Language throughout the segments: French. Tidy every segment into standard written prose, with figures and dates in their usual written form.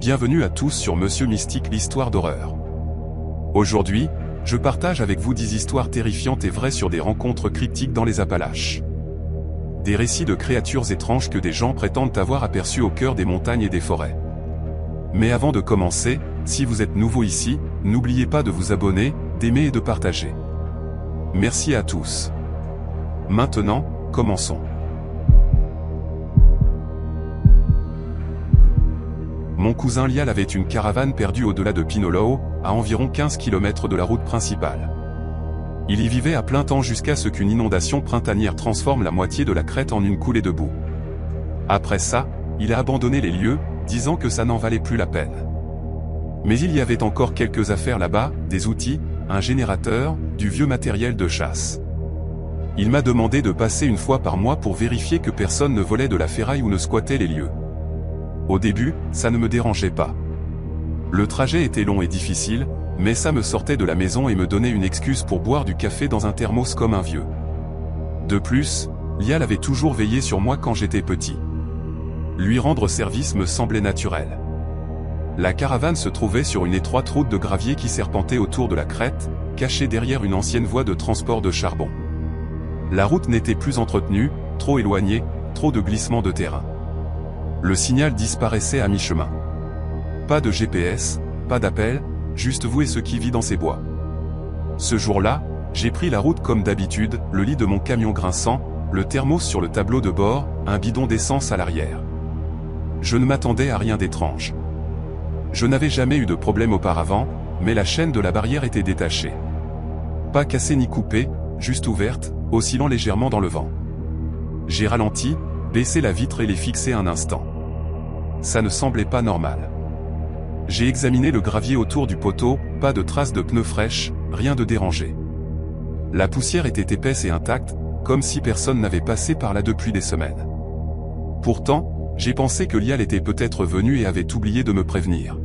Bienvenue à tous sur Monsieur Mystique, l'histoire d'horreur. Aujourd'hui, je partage avec vous 10 histoires terrifiantes et vraies sur des rencontres cryptiques dans les Appalaches. Des récits de créatures étranges que des gens prétendent avoir aperçues au cœur des montagnes et des forêts. Mais avant de commencer, si vous êtes nouveau ici, n'oubliez pas de vous abonner, d'aimer et de partager. Merci à tous. Maintenant, commençons. Mon cousin Lial avait une caravane perdue au-delà de Pinoloo, à environ 15 km de la route principale. Il y vivait à plein temps jusqu'à ce qu'une inondation printanière transforme la moitié de la crête en une coulée de boue. Après ça, il a abandonné les lieux, disant que ça n'en valait plus la peine. Mais il y avait encore quelques affaires là-bas, des outils, un générateur, du vieux matériel de chasse. Il m'a demandé de passer une fois par mois pour vérifier que personne ne volait de la ferraille ou ne squattait les lieux. Au début, ça ne me dérangeait pas. Le trajet était long et difficile, mais ça me sortait de la maison et me donnait une excuse pour boire du café dans un thermos comme un vieux. De plus, Lial avait toujours veillé sur moi quand j'étais petit. Lui rendre service me semblait naturel. La caravane se trouvait sur une étroite route de gravier qui serpentait autour de la crête, cachée derrière une ancienne voie de transport de charbon. La route n'était plus entretenue, trop éloignée, trop de glissements de terrain. Le signal disparaissait à mi-chemin. Pas de GPS, pas d'appel, juste vous et ce qui vit dans ces bois. Ce jour-là, j'ai pris la route comme d'habitude, le lit de mon camion grinçant, le thermos sur le tableau de bord, un bidon d'essence à l'arrière. Je ne m'attendais à rien d'étrange. Je n'avais jamais eu de problème auparavant, mais la chaîne de la barrière était détachée. Pas cassée ni coupée, juste ouverte, oscillant légèrement dans le vent. J'ai ralenti, baissé la vitre et l'ai fixée un instant. Ça ne semblait pas normal. J'ai examiné le gravier autour du poteau, pas de traces de pneus fraîches, rien de dérangé. La poussière était épaisse et intacte, comme si personne n'avait passé par là depuis des semaines. Pourtant, j'ai pensé que Lial était peut-être venu et avait oublié de me prévenir.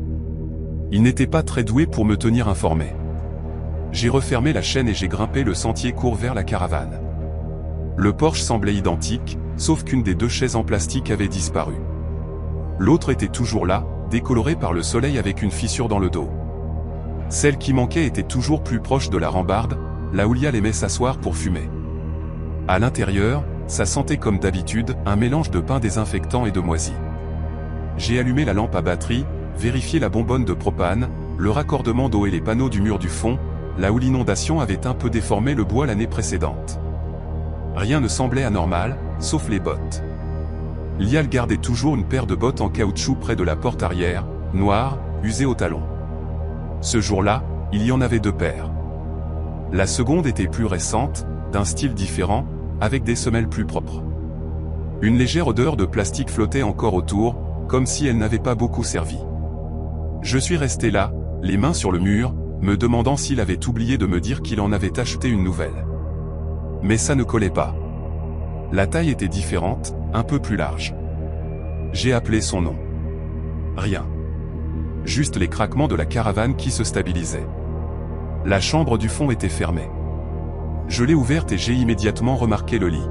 Il n'était pas très doué pour me tenir informé. J'ai refermé la chaîne et j'ai grimpé le sentier court vers la caravane. Le porche semblait identique, sauf qu'une des deux chaises en plastique avait disparu. L'autre était toujours là, décolorée par le soleil avec une fissure dans le dos. Celle qui manquait était toujours plus proche de la rambarde, là où Lial aimait s'asseoir pour fumer. À l'intérieur, ça sentait comme d'habitude, un mélange de pain désinfectant et de moisi. J'ai allumé la lampe à batterie, vérifié la bonbonne de propane, le raccordement d'eau et les panneaux du mur du fond, là où l'inondation avait un peu déformé le bois l'année précédente. Rien ne semblait anormal, sauf les bottes. Lial gardait toujours une paire de bottes en caoutchouc près de la porte arrière, noires, usées au talon. Ce jour-là, il y en avait 2 paires. La seconde était plus récente, d'un style différent, avec des semelles plus propres. Une légère odeur de plastique flottait encore autour, comme si elle n'avait pas beaucoup servi. Je suis resté là, les mains sur le mur, me demandant s'il avait oublié de me dire qu'il en avait acheté une nouvelle. Mais ça ne collait pas. La taille était différente, un peu plus large. J'ai appelé son nom. Rien. Juste les craquements de la caravane qui se stabilisaient. La chambre du fond était fermée. Je l'ai ouverte et j'ai immédiatement remarqué le lit.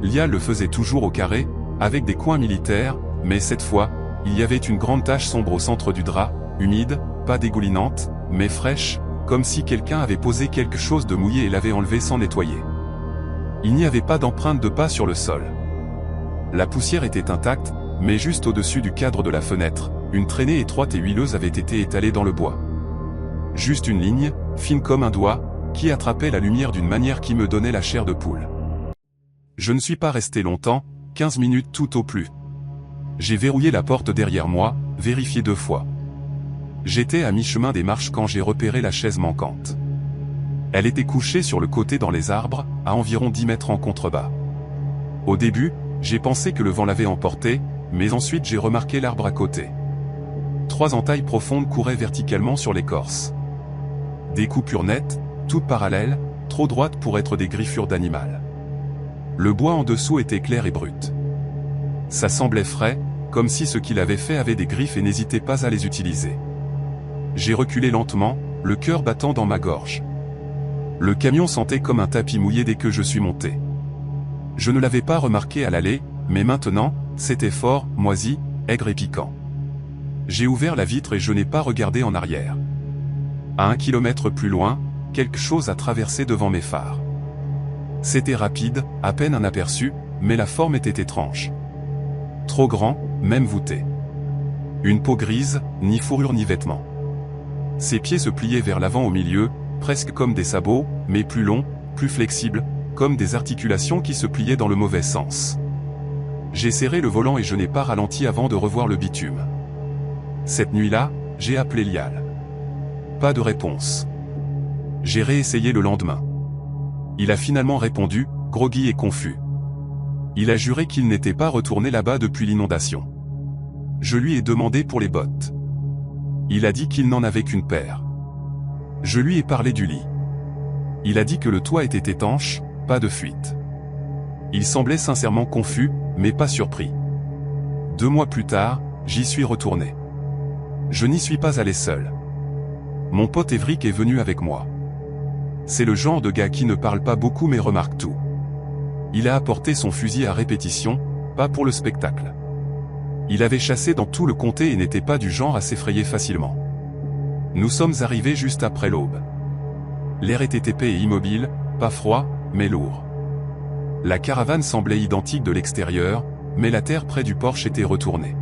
Lial le faisait toujours au carré, avec des coins militaires, mais cette fois, il y avait une grande tache sombre au centre du drap, humide, pas dégoulinante, mais fraîche, comme si quelqu'un avait posé quelque chose de mouillé et l'avait enlevé sans nettoyer. Il n'y avait pas d'empreinte de pas sur le sol. La poussière était intacte, mais juste au-dessus du cadre de la fenêtre, une traînée étroite et huileuse avait été étalée dans le bois. Juste une ligne, fine comme un doigt, qui attrapait la lumière d'une manière qui me donnait la chair de poule. Je ne suis pas resté longtemps, 15 minutes tout au plus. J'ai verrouillé la porte derrière moi, vérifié 2 fois. J'étais à mi-chemin des marches quand j'ai repéré la chaise manquante. Elle était couchée sur le côté dans les arbres, à environ 10 mètres en contrebas. Au début, j'ai pensé que le vent l'avait emportée, mais ensuite j'ai remarqué l'arbre à côté. 3 entailles profondes couraient verticalement sur l'écorce. Des coupures nettes, toutes parallèles, trop droites pour être des griffures d'animal. Le bois en dessous était clair et brut. Ça semblait frais, comme si ce qu'il avait fait avait des griffes et n'hésitait pas à les utiliser. J'ai reculé lentement, le cœur battant dans ma gorge. Le camion sentait comme un tapis mouillé dès que je suis monté. Je ne l'avais pas remarqué à l'aller, mais maintenant, c'était fort, moisi, aigre et piquant. J'ai ouvert la vitre et je n'ai pas regardé en arrière. À 1 kilomètre plus loin, quelque chose a traversé devant mes phares. C'était rapide, à peine un aperçu, mais la forme était étrange. Trop grand, même voûté. Une peau grise, ni fourrure ni vêtements. Ses pieds se pliaient vers l'avant au milieu, presque comme des sabots, mais plus longs, plus flexibles, comme des articulations qui se pliaient dans le mauvais sens. J'ai serré le volant et je n'ai pas ralenti avant de revoir le bitume. Cette nuit-là, j'ai appelé Lial. Pas de réponse. J'ai réessayé le lendemain. Il a finalement répondu, groggy et confus. Il a juré qu'il n'était pas retourné là-bas depuis l'inondation. Je lui ai demandé pour les bottes. Il a dit qu'il n'en avait qu'une paire. Je lui ai parlé du lit. Il a dit que le toit était étanche, pas de fuite. Il semblait sincèrement confus, mais pas surpris. 2 mois plus tard, j'y suis retourné. Je n'y suis pas allé seul. Mon pote Evric est venu avec moi. C'est le genre de gars qui ne parle pas beaucoup mais remarque tout. Il a apporté son fusil à répétition, pas pour le spectacle. Il avait chassé dans tout le comté et n'était pas du genre à s'effrayer facilement. Nous sommes arrivés juste après l'aube. L'air était épais et immobile, pas froid, mais lourd. La caravane semblait identique de l'extérieur, mais la terre près du porche était retournée.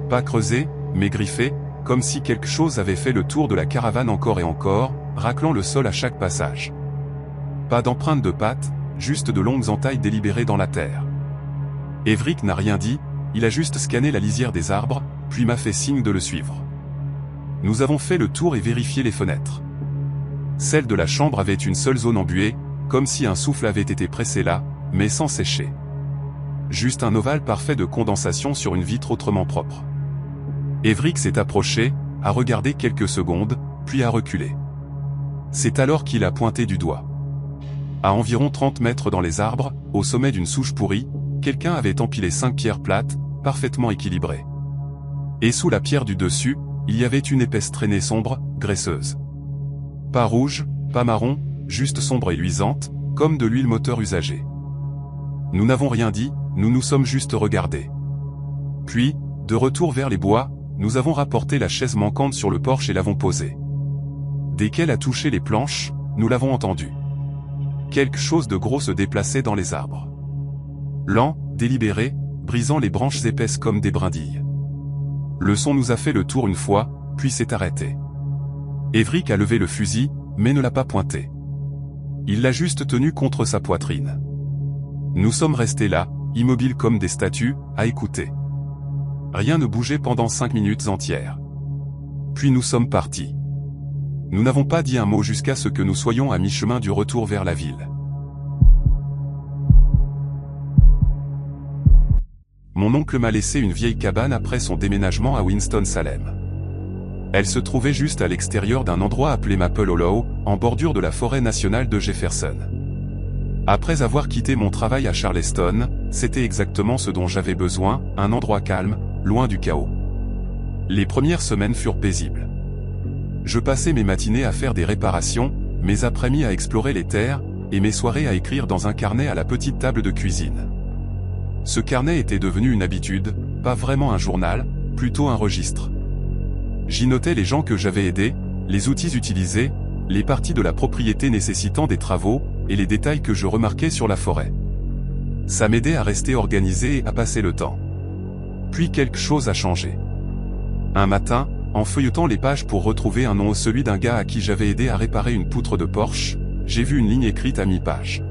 Pas creusée, mais griffée, comme si quelque chose avait fait le tour de la caravane encore et encore, raclant le sol à chaque passage. Pas d'empreintes de pattes, juste de longues entailles délibérées dans la terre. Evric n'a rien dit, il a juste scanné la lisière des arbres, puis m'a fait signe de le suivre. Nous avons fait le tour et vérifié les fenêtres. Celle de la chambre avait une seule zone embuée, comme si un souffle avait été pressé là, mais sans sécher. Juste un ovale parfait de condensation sur une vitre autrement propre. Evric s'est approché, a regardé quelques secondes, puis a reculé. C'est alors qu'il a pointé du doigt. À environ 30 mètres dans les arbres, au sommet d'une souche pourrie, quelqu'un avait empilé 5 pierres plates, parfaitement équilibrées. Et sous la pierre du dessus, il y avait une épaisse traînée sombre, graisseuse. Pas rouge, pas marron, juste sombre et luisante, comme de l'huile moteur usagée. Nous n'avons rien dit, nous nous sommes juste regardés. Puis, de retour vers les bois, nous avons rapporté la chaise manquante sur le porche et l'avons posée. Dès qu'elle a touché les planches, nous l'avons entendu. Quelque chose de gros se déplaçait dans les arbres. Lent, délibéré, brisant les branches épaisses comme des brindilles. Le son nous a fait le tour une fois, puis s'est arrêté. Evric a levé le fusil, mais ne l'a pas pointé. Il l'a juste tenu contre sa poitrine. Nous sommes restés là, immobiles comme des statues, à écouter. Rien ne bougeait pendant 5 minutes entières. Puis nous sommes partis. Nous n'avons pas dit un mot jusqu'à ce que nous soyons à mi-chemin du retour vers la ville. Mon oncle m'a laissé une vieille cabane après son déménagement à Winston-Salem. Elle se trouvait juste à l'extérieur d'un endroit appelé Maple Hollow, en bordure de la forêt nationale de Jefferson. Après avoir quitté mon travail à Charleston, c'était exactement ce dont j'avais besoin, un endroit calme, loin du chaos. Les premières semaines furent paisibles. Je passais mes matinées à faire des réparations, mes après-midi à explorer les terres, et mes soirées à écrire dans un carnet à la petite table de cuisine. Ce carnet était devenu une habitude, pas vraiment un journal, plutôt un registre. J'y notais les gens que j'avais aidés, les outils utilisés, les parties de la propriété nécessitant des travaux, et les détails que je remarquais sur la forêt. Ça m'aidait à rester organisé et à passer le temps. Puis quelque chose a changé. Un matin, en feuilletant les pages pour retrouver un nom, celui d'un gars à qui j'avais aidé à réparer une poutre de Porsche, j'ai vu une ligne écrite à mi-page.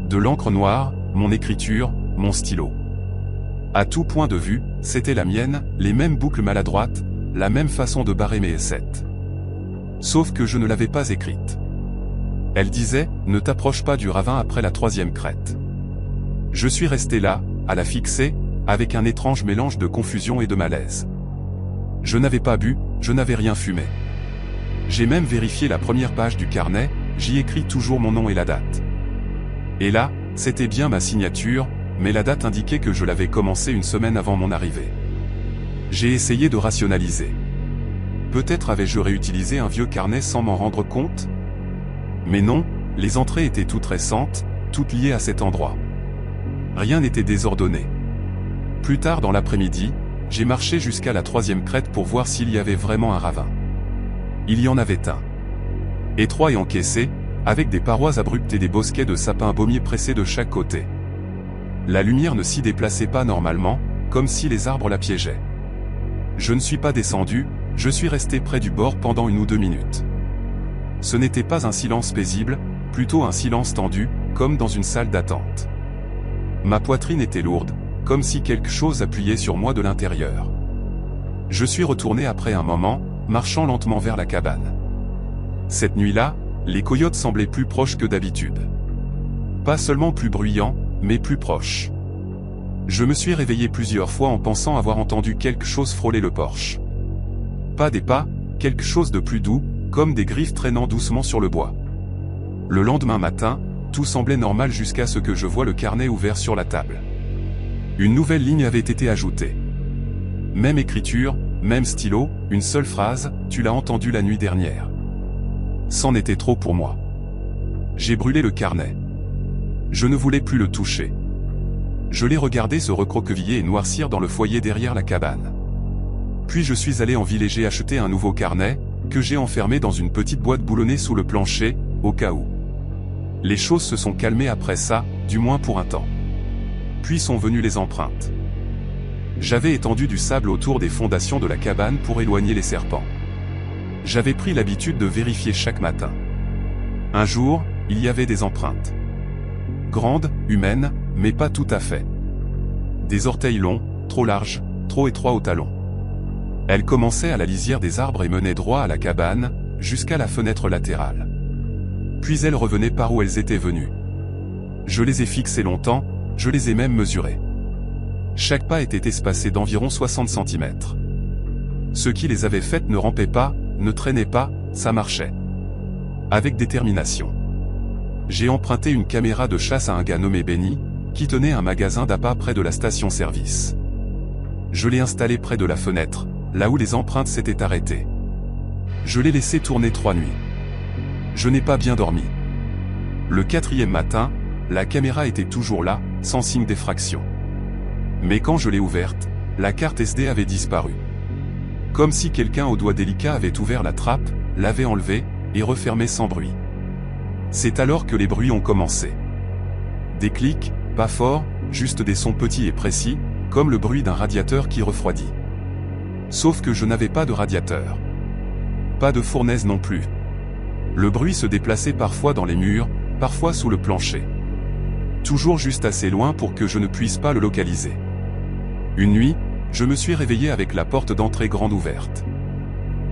De l'encre noire, mon écriture, mon stylo. À tout point de vue, c'était la mienne, les mêmes boucles maladroites, la même façon de barrer mes S7. Sauf que je ne l'avais pas écrite. Elle disait, ne t'approche pas du ravin après la 3e crête. Je suis resté là, à la fixer, avec un étrange mélange de confusion et de malaise. Je n'avais pas bu, je n'avais rien fumé. J'ai même vérifié la première page du carnet, j'y écris toujours mon nom et la date. Et là, c'était bien ma signature, mais la date indiquait que je l'avais commencé une semaine avant mon arrivée. J'ai essayé de rationaliser. Peut-être avais-je réutilisé un vieux carnet sans m'en rendre compte ? Mais non, les entrées étaient toutes récentes, toutes liées à cet endroit. Rien n'était désordonné. Plus tard dans l'après-midi, j'ai marché jusqu'à la 3e crête pour voir s'il y avait vraiment un ravin. Il y en avait un. Étroit et encaissé, avec des parois abruptes et des bosquets de sapins baumiers pressés de chaque côté. La lumière ne s'y déplaçait pas normalement, comme si les arbres la piégeaient. Je ne suis pas descendu, je suis resté près du bord pendant 1 ou 2 minutes. Ce n'était pas un silence paisible, plutôt un silence tendu, comme dans une salle d'attente. Ma poitrine était lourde, comme si quelque chose appuyait sur moi de l'intérieur. Je suis retourné après un moment, marchant lentement vers la cabane. Cette nuit-là, les coyotes semblaient plus proches que d'habitude. Pas seulement plus bruyants, mais plus proches. Je me suis réveillé plusieurs fois en pensant avoir entendu quelque chose frôler le porche. Pas des pas, quelque chose de plus doux, comme des griffes traînant doucement sur le bois. Le lendemain matin, tout semblait normal jusqu'à ce que je voie le carnet ouvert sur la table. Une nouvelle ligne avait été ajoutée. Même écriture, même stylo, une seule phrase, tu l'as entendu la nuit dernière. C'en était trop pour moi. J'ai brûlé le carnet. Je ne voulais plus le toucher. Je l'ai regardé se recroqueviller et noircir dans le foyer derrière la cabane. Puis je suis allé en villéger acheter un nouveau carnet, que j'ai enfermé dans une petite boîte boulonnée sous le plancher, au cas où. Les choses se sont calmées après ça, du moins pour un temps. Puis sont venues les empreintes. J'avais étendu du sable autour des fondations de la cabane pour éloigner les serpents. J'avais pris l'habitude de vérifier chaque matin. Un jour, il y avait des empreintes. Grandes, humaines, mais pas tout à fait. Des orteils longs, trop larges, trop étroits au talon. Elles commençaient à la lisière des arbres et menaient droit à la cabane, jusqu'à la fenêtre latérale. Puis elles revenaient par où elles étaient venues. Je les ai fixées longtemps, je les ai même mesurées. Chaque pas était espacé d'environ 60 cm. Ceux qui les avaient faites ne rampaient pas, ne traînaient pas, ça marchait. Avec détermination. J'ai emprunté une caméra de chasse à un gars nommé Benny, qui tenait un magasin d'appât près de la station-service. Je l'ai installé près de la fenêtre, là où les empreintes s'étaient arrêtées. Je l'ai laissé tourner 3 nuits. Je n'ai pas bien dormi. Le 4e matin, la caméra était toujours là, sans signe d'effraction. Mais quand je l'ai ouverte, la carte SD avait disparu. Comme si quelqu'un au doigt délicat avait ouvert la trappe, l'avait enlevée, et refermé sans bruit. C'est alors que les bruits ont commencé. Des clics, pas forts, juste des sons petits et précis, comme le bruit d'un radiateur qui refroidit. Sauf que je n'avais pas de radiateur. Pas de fournaise non plus. Le bruit se déplaçait parfois dans les murs, parfois sous le plancher. Toujours juste assez loin pour que je ne puisse pas le localiser. Une nuit, je me suis réveillé avec la porte d'entrée grande ouverte.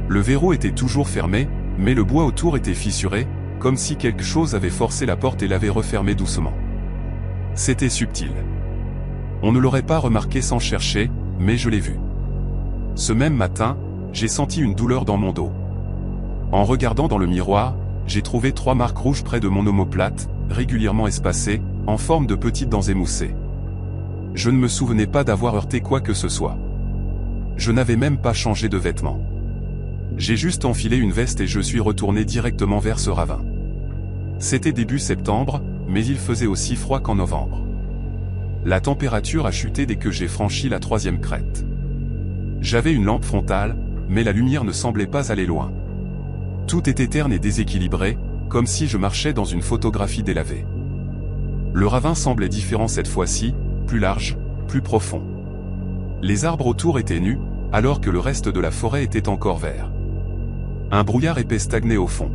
Le verrou était toujours fermé, mais le bois autour était fissuré, comme si quelque chose avait forcé la porte et l'avait refermée doucement. C'était subtil. On ne l'aurait pas remarqué sans chercher, mais je l'ai vu. Ce même matin, j'ai senti une douleur dans mon dos. En regardant dans le miroir, j'ai trouvé 3 marques rouges près de mon omoplate, régulièrement espacées, en forme de petites dents émoussées. Je ne me souvenais pas d'avoir heurté quoi que ce soit. Je n'avais même pas changé de vêtements. J'ai juste enfilé une veste et je suis retourné directement vers ce ravin. C'était début septembre, mais il faisait aussi froid qu'en novembre. La température a chuté dès que j'ai franchi la 3e crête. J'avais une lampe frontale, mais la lumière ne semblait pas aller loin. Tout était terne et déséquilibré, comme si je marchais dans une photographie délavée. Le ravin semblait différent cette fois-ci, plus large, plus profond. Les arbres autour étaient nus, alors que le reste de la forêt était encore vert. Un brouillard épais stagnait au fond.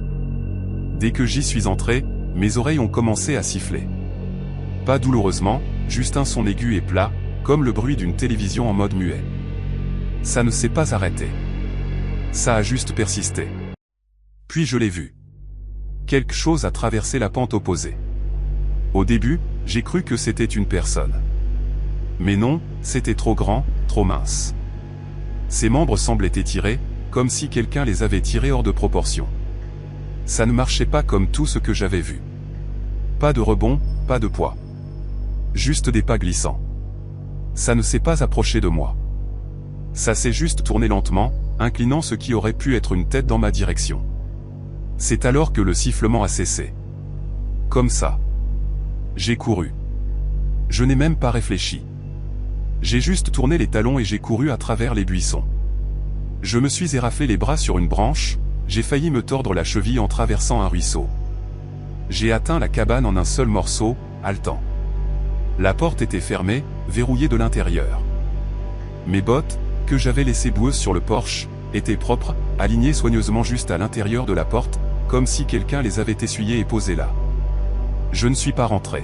Dès que j'y suis entré, mes oreilles ont commencé à siffler. Pas douloureusement, juste un son aigu et plat, comme le bruit d'une télévision en mode muet. Ça ne s'est pas arrêté. Ça a juste persisté. Puis je l'ai vu. Quelque chose a traversé la pente opposée. Au début, j'ai cru que c'était une personne. Mais non, c'était trop grand, trop mince. Ses membres semblaient étirés, comme si quelqu'un les avait tirés hors de proportion. Ça ne marchait pas comme tout ce que j'avais vu. Pas de rebond, pas de poids. Juste des pas glissants. Ça ne s'est pas approché de moi. Ça s'est juste tourné lentement, inclinant ce qui aurait pu être une tête dans ma direction. C'est alors que le sifflement a cessé. Comme ça. J'ai couru. Je n'ai même pas réfléchi. J'ai juste tourné les talons et j'ai couru à travers les buissons. Je me suis éraflé les bras sur une branche, j'ai failli me tordre la cheville en traversant un ruisseau. J'ai atteint la cabane en un seul morceau, haletant. La porte était fermée, verrouillée de l'intérieur. Mes bottes, que j'avais laissées boueuses sur le porche, étaient propres, alignées soigneusement juste à l'intérieur de la porte, comme si quelqu'un les avait essuyées et posées là. Je ne suis pas rentré.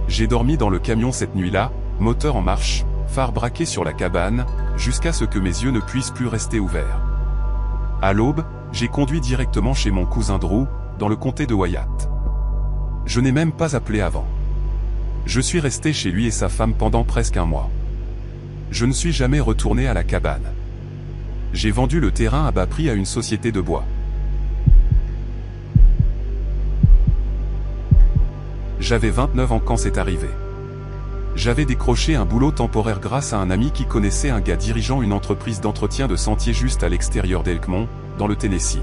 J'ai dormi dans le camion cette nuit-là, moteur en marche, phare braqué sur la cabane, jusqu'à ce que mes yeux ne puissent plus rester ouverts. À l'aube, j'ai conduit directement chez mon cousin Drew, dans le comté de Wyatt. Je n'ai même pas appelé avant. Je suis resté chez lui et sa femme pendant presque un mois. Je ne suis jamais retourné à la cabane. J'ai vendu le terrain à bas prix à une société de bois. J'avais 29 ans quand c'est arrivé. J'avais décroché un boulot temporaire grâce à un ami qui connaissait un gars dirigeant une entreprise d'entretien de sentiers juste à l'extérieur d'Elkmont, dans le Tennessee.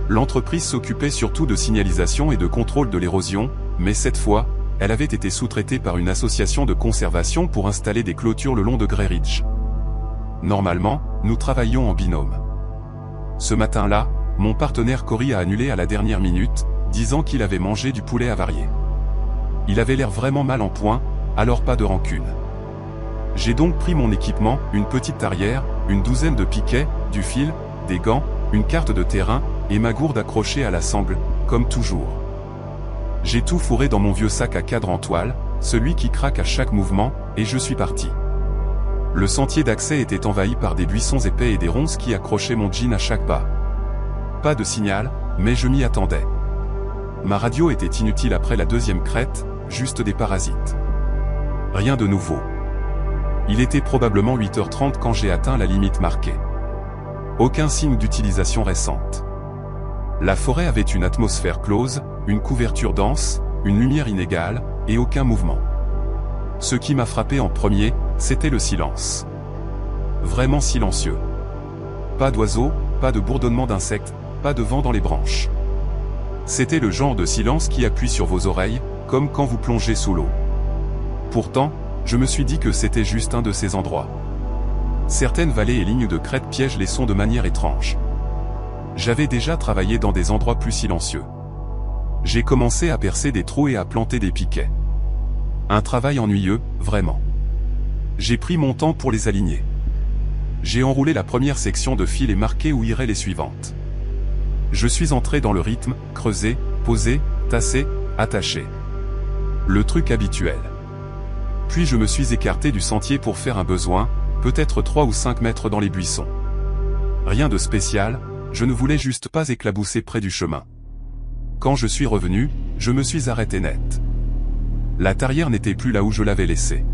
L'entreprise s'occupait surtout de signalisation et de contrôle de l'érosion, mais cette fois, elle avait été sous-traitée par une association de conservation pour installer des clôtures le long de Grey Ridge. Normalement, nous travaillions en binôme. Ce matin-là, mon partenaire Cory a annulé à la dernière minute, disant qu'il avait mangé du poulet avarié. Il avait l'air vraiment mal en point, alors pas de rancune. J'ai donc pris mon équipement, une petite tarière, une douzaine de piquets, du fil, des gants, une carte de terrain, et ma gourde accrochée à la sangle, comme toujours. J'ai tout fourré dans mon vieux sac à cadre en toile, celui qui craque à chaque mouvement, et je suis parti. Le sentier d'accès était envahi par des buissons épais et des ronces qui accrochaient mon jean à chaque pas. Pas de signal, mais je m'y attendais. Ma radio était inutile après la deuxième crête, juste des parasites. Rien de nouveau. Il était probablement 8h30 quand j'ai atteint la limite marquée. Aucun signe d'utilisation récente. La forêt avait une atmosphère close, une couverture dense, une lumière inégale, et aucun mouvement. Ce qui m'a frappé en premier, c'était le silence. Vraiment silencieux. Pas d'oiseaux, pas de bourdonnement d'insectes, pas de vent dans les branches. C'était le genre de silence qui appuie sur vos oreilles, comme quand vous plongez sous l'eau. Pourtant, je me suis dit que c'était juste un de ces endroits. Certaines vallées et lignes de crête piègent les sons de manière étrange. J'avais déjà travaillé dans des endroits plus silencieux. J'ai commencé à percer des trous et à planter des piquets. Un travail ennuyeux, vraiment. J'ai pris mon temps pour les aligner. J'ai enroulé la première section de fil et marqué où iraient les suivantes. Je suis entré dans le rythme, creuser, poser, tasser, attacher. Le truc habituel. Puis je me suis écarté du sentier pour faire un besoin, peut-être 3 ou 5 mètres dans les buissons. Rien de spécial, je ne voulais juste pas éclabousser près du chemin. Quand je suis revenu, je me suis arrêté net. La tarière n'était plus là où je l'avais laissée.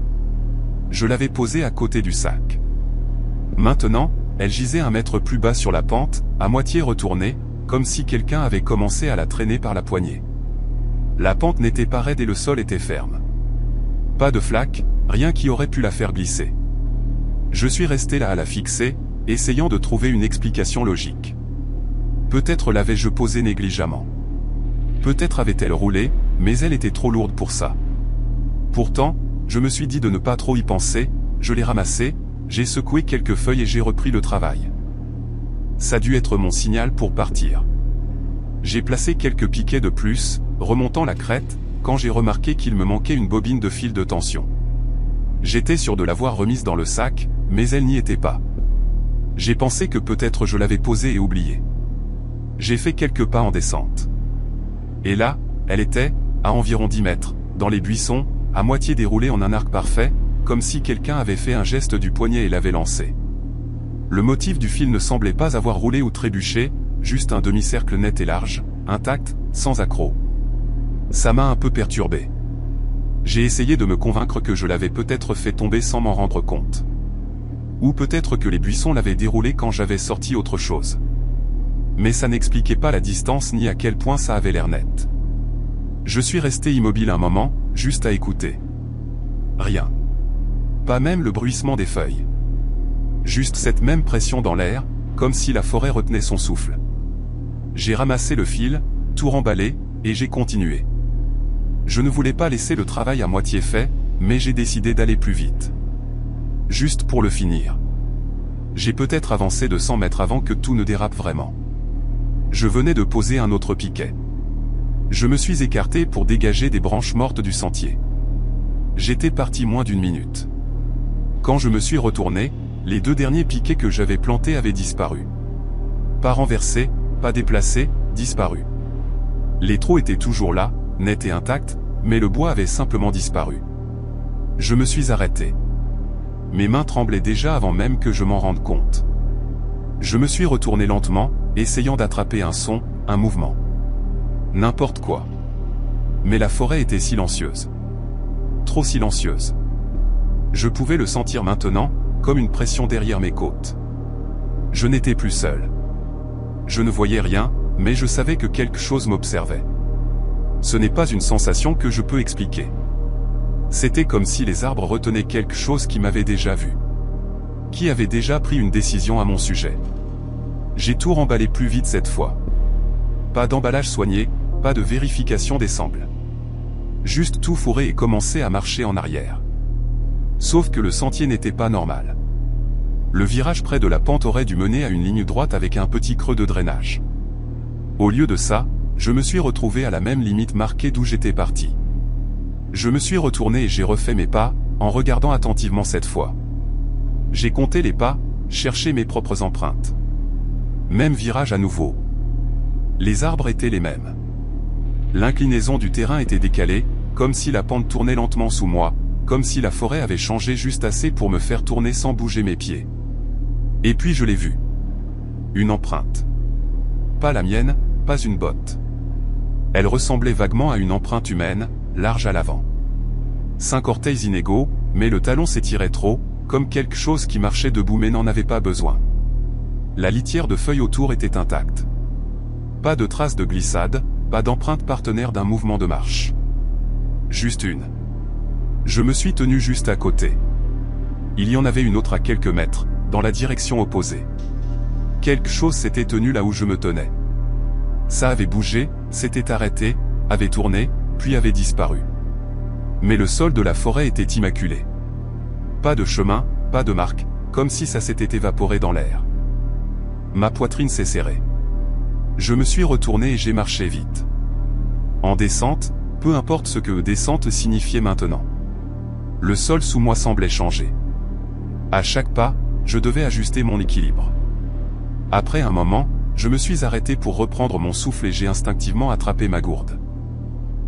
Je l'avais posée à côté du sac. Maintenant, elle gisait 1 mètre plus bas sur la pente, à moitié retournée, comme si quelqu'un avait commencé à la traîner par la poignée. La pente n'était pas raide et le sol était ferme. Pas de flaque, rien qui aurait pu la faire glisser. Je suis resté là à la fixer, essayant de trouver une explication logique. Peut-être l'avais-je posée négligemment. Peut-être avait-elle roulé, mais elle était trop lourde pour ça. Pourtant, je me suis dit de ne pas trop y penser, je l'ai ramassée, j'ai secoué quelques feuilles et j'ai repris le travail. Ça a dû être mon signal pour partir. J'ai placé quelques piquets de plus, remontant la crête, quand j'ai remarqué qu'il me manquait une bobine de fil de tension. J'étais sûr de l'avoir remise dans le sac, mais elle n'y était pas. J'ai pensé que peut-être je l'avais posée et oubliée. J'ai fait quelques pas en descente. Et là, elle était, à environ 10 mètres, dans les buissons, à moitié déroulée en un arc parfait, comme si quelqu'un avait fait un geste du poignet et l'avait lancée. Le motif du fil ne semblait pas avoir roulé ou trébuché, juste un demi-cercle net et large, intact, sans accroc. Ça m'a un peu perturbé. J'ai essayé de me convaincre que je l'avais peut-être fait tomber sans m'en rendre compte. Ou peut-être que les buissons l'avaient déroulé quand j'avais sorti autre chose. Mais ça n'expliquait pas la distance ni à quel point ça avait l'air net. Je suis resté immobile un moment, juste à écouter. Rien. Pas même le bruissement des feuilles. Juste cette même pression dans l'air, comme si la forêt retenait son souffle. J'ai ramassé le fil, tout remballé, et j'ai continué. Je ne voulais pas laisser le travail à moitié fait, mais j'ai décidé d'aller plus vite. juste pour le finir. J'ai peut-être avancé de 100 mètres avant que tout ne dérape vraiment. Je venais de poser un autre piquet. Je me suis écarté pour dégager des branches mortes du sentier. J'étais parti moins d'1 minute. Quand je me suis retourné, les 2 derniers piquets que j'avais plantés avaient disparu. Pas renversés, pas déplacés, disparus. Les trous étaient toujours là, nets et intacts, mais le bois avait simplement disparu. Je me suis arrêté. Mes mains tremblaient déjà avant même que je m'en rende compte. Je me suis retourné lentement, essayant d'attraper un son, un mouvement. N'importe quoi. Mais la forêt était silencieuse. Trop silencieuse. Je pouvais le sentir maintenant, comme une pression derrière mes côtes. Je n'étais plus seul. Je ne voyais rien, mais je savais que quelque chose m'observait. Ce n'est pas une sensation que je peux expliquer. C'était comme si les arbres retenaient quelque chose qui m'avait déjà vu. Qui avait déjà pris une décision à mon sujet. J'ai tout remballé plus vite cette fois. Pas d'emballage soigné, pas de vérification des sangles. Juste tout fourré et commencer à marcher en arrière. Sauf que le sentier n'était pas normal. Le virage près de la pente aurait dû mener à une ligne droite avec un petit creux de drainage. Au lieu de ça, je me suis retrouvé à la même limite marquée d'où j'étais parti. Je me suis retourné et j'ai refait mes pas, en regardant attentivement cette fois. J'ai compté les pas, cherché mes propres empreintes. Même virage à nouveau. Les arbres étaient les mêmes. L'inclinaison du terrain était décalée, comme si la pente tournait lentement sous moi, comme si la forêt avait changé juste assez pour me faire tourner sans bouger mes pieds. Et puis je l'ai vu. Une empreinte. Pas la mienne, pas une botte. Elle ressemblait vaguement à une empreinte humaine, large à l'avant. 5 orteils inégaux, mais le talon s'étirait trop, comme quelque chose qui marchait debout mais n'en avait pas besoin. La litière de feuilles autour était intacte. Pas de traces de glissade, pas d'empreinte partenaire d'un mouvement de marche. Juste une. Je me suis tenu juste à côté. Il y en avait une autre à quelques mètres, dans la direction opposée. Quelque chose s'était tenu là où je me tenais. Ça avait bougé, s'était arrêté, avait tourné, puis avait disparu. Mais le sol de la forêt était immaculé. Pas de chemin, pas de marque, comme si ça s'était évaporé dans l'air. Ma poitrine s'est serrée. Je me suis retourné et j'ai marché vite. En descente, peu importe ce que descente signifiait maintenant. Le sol sous moi semblait changer. À chaque pas, je devais ajuster mon équilibre. Après un moment, je me suis arrêté pour reprendre mon souffle et j'ai instinctivement attrapé ma gourde.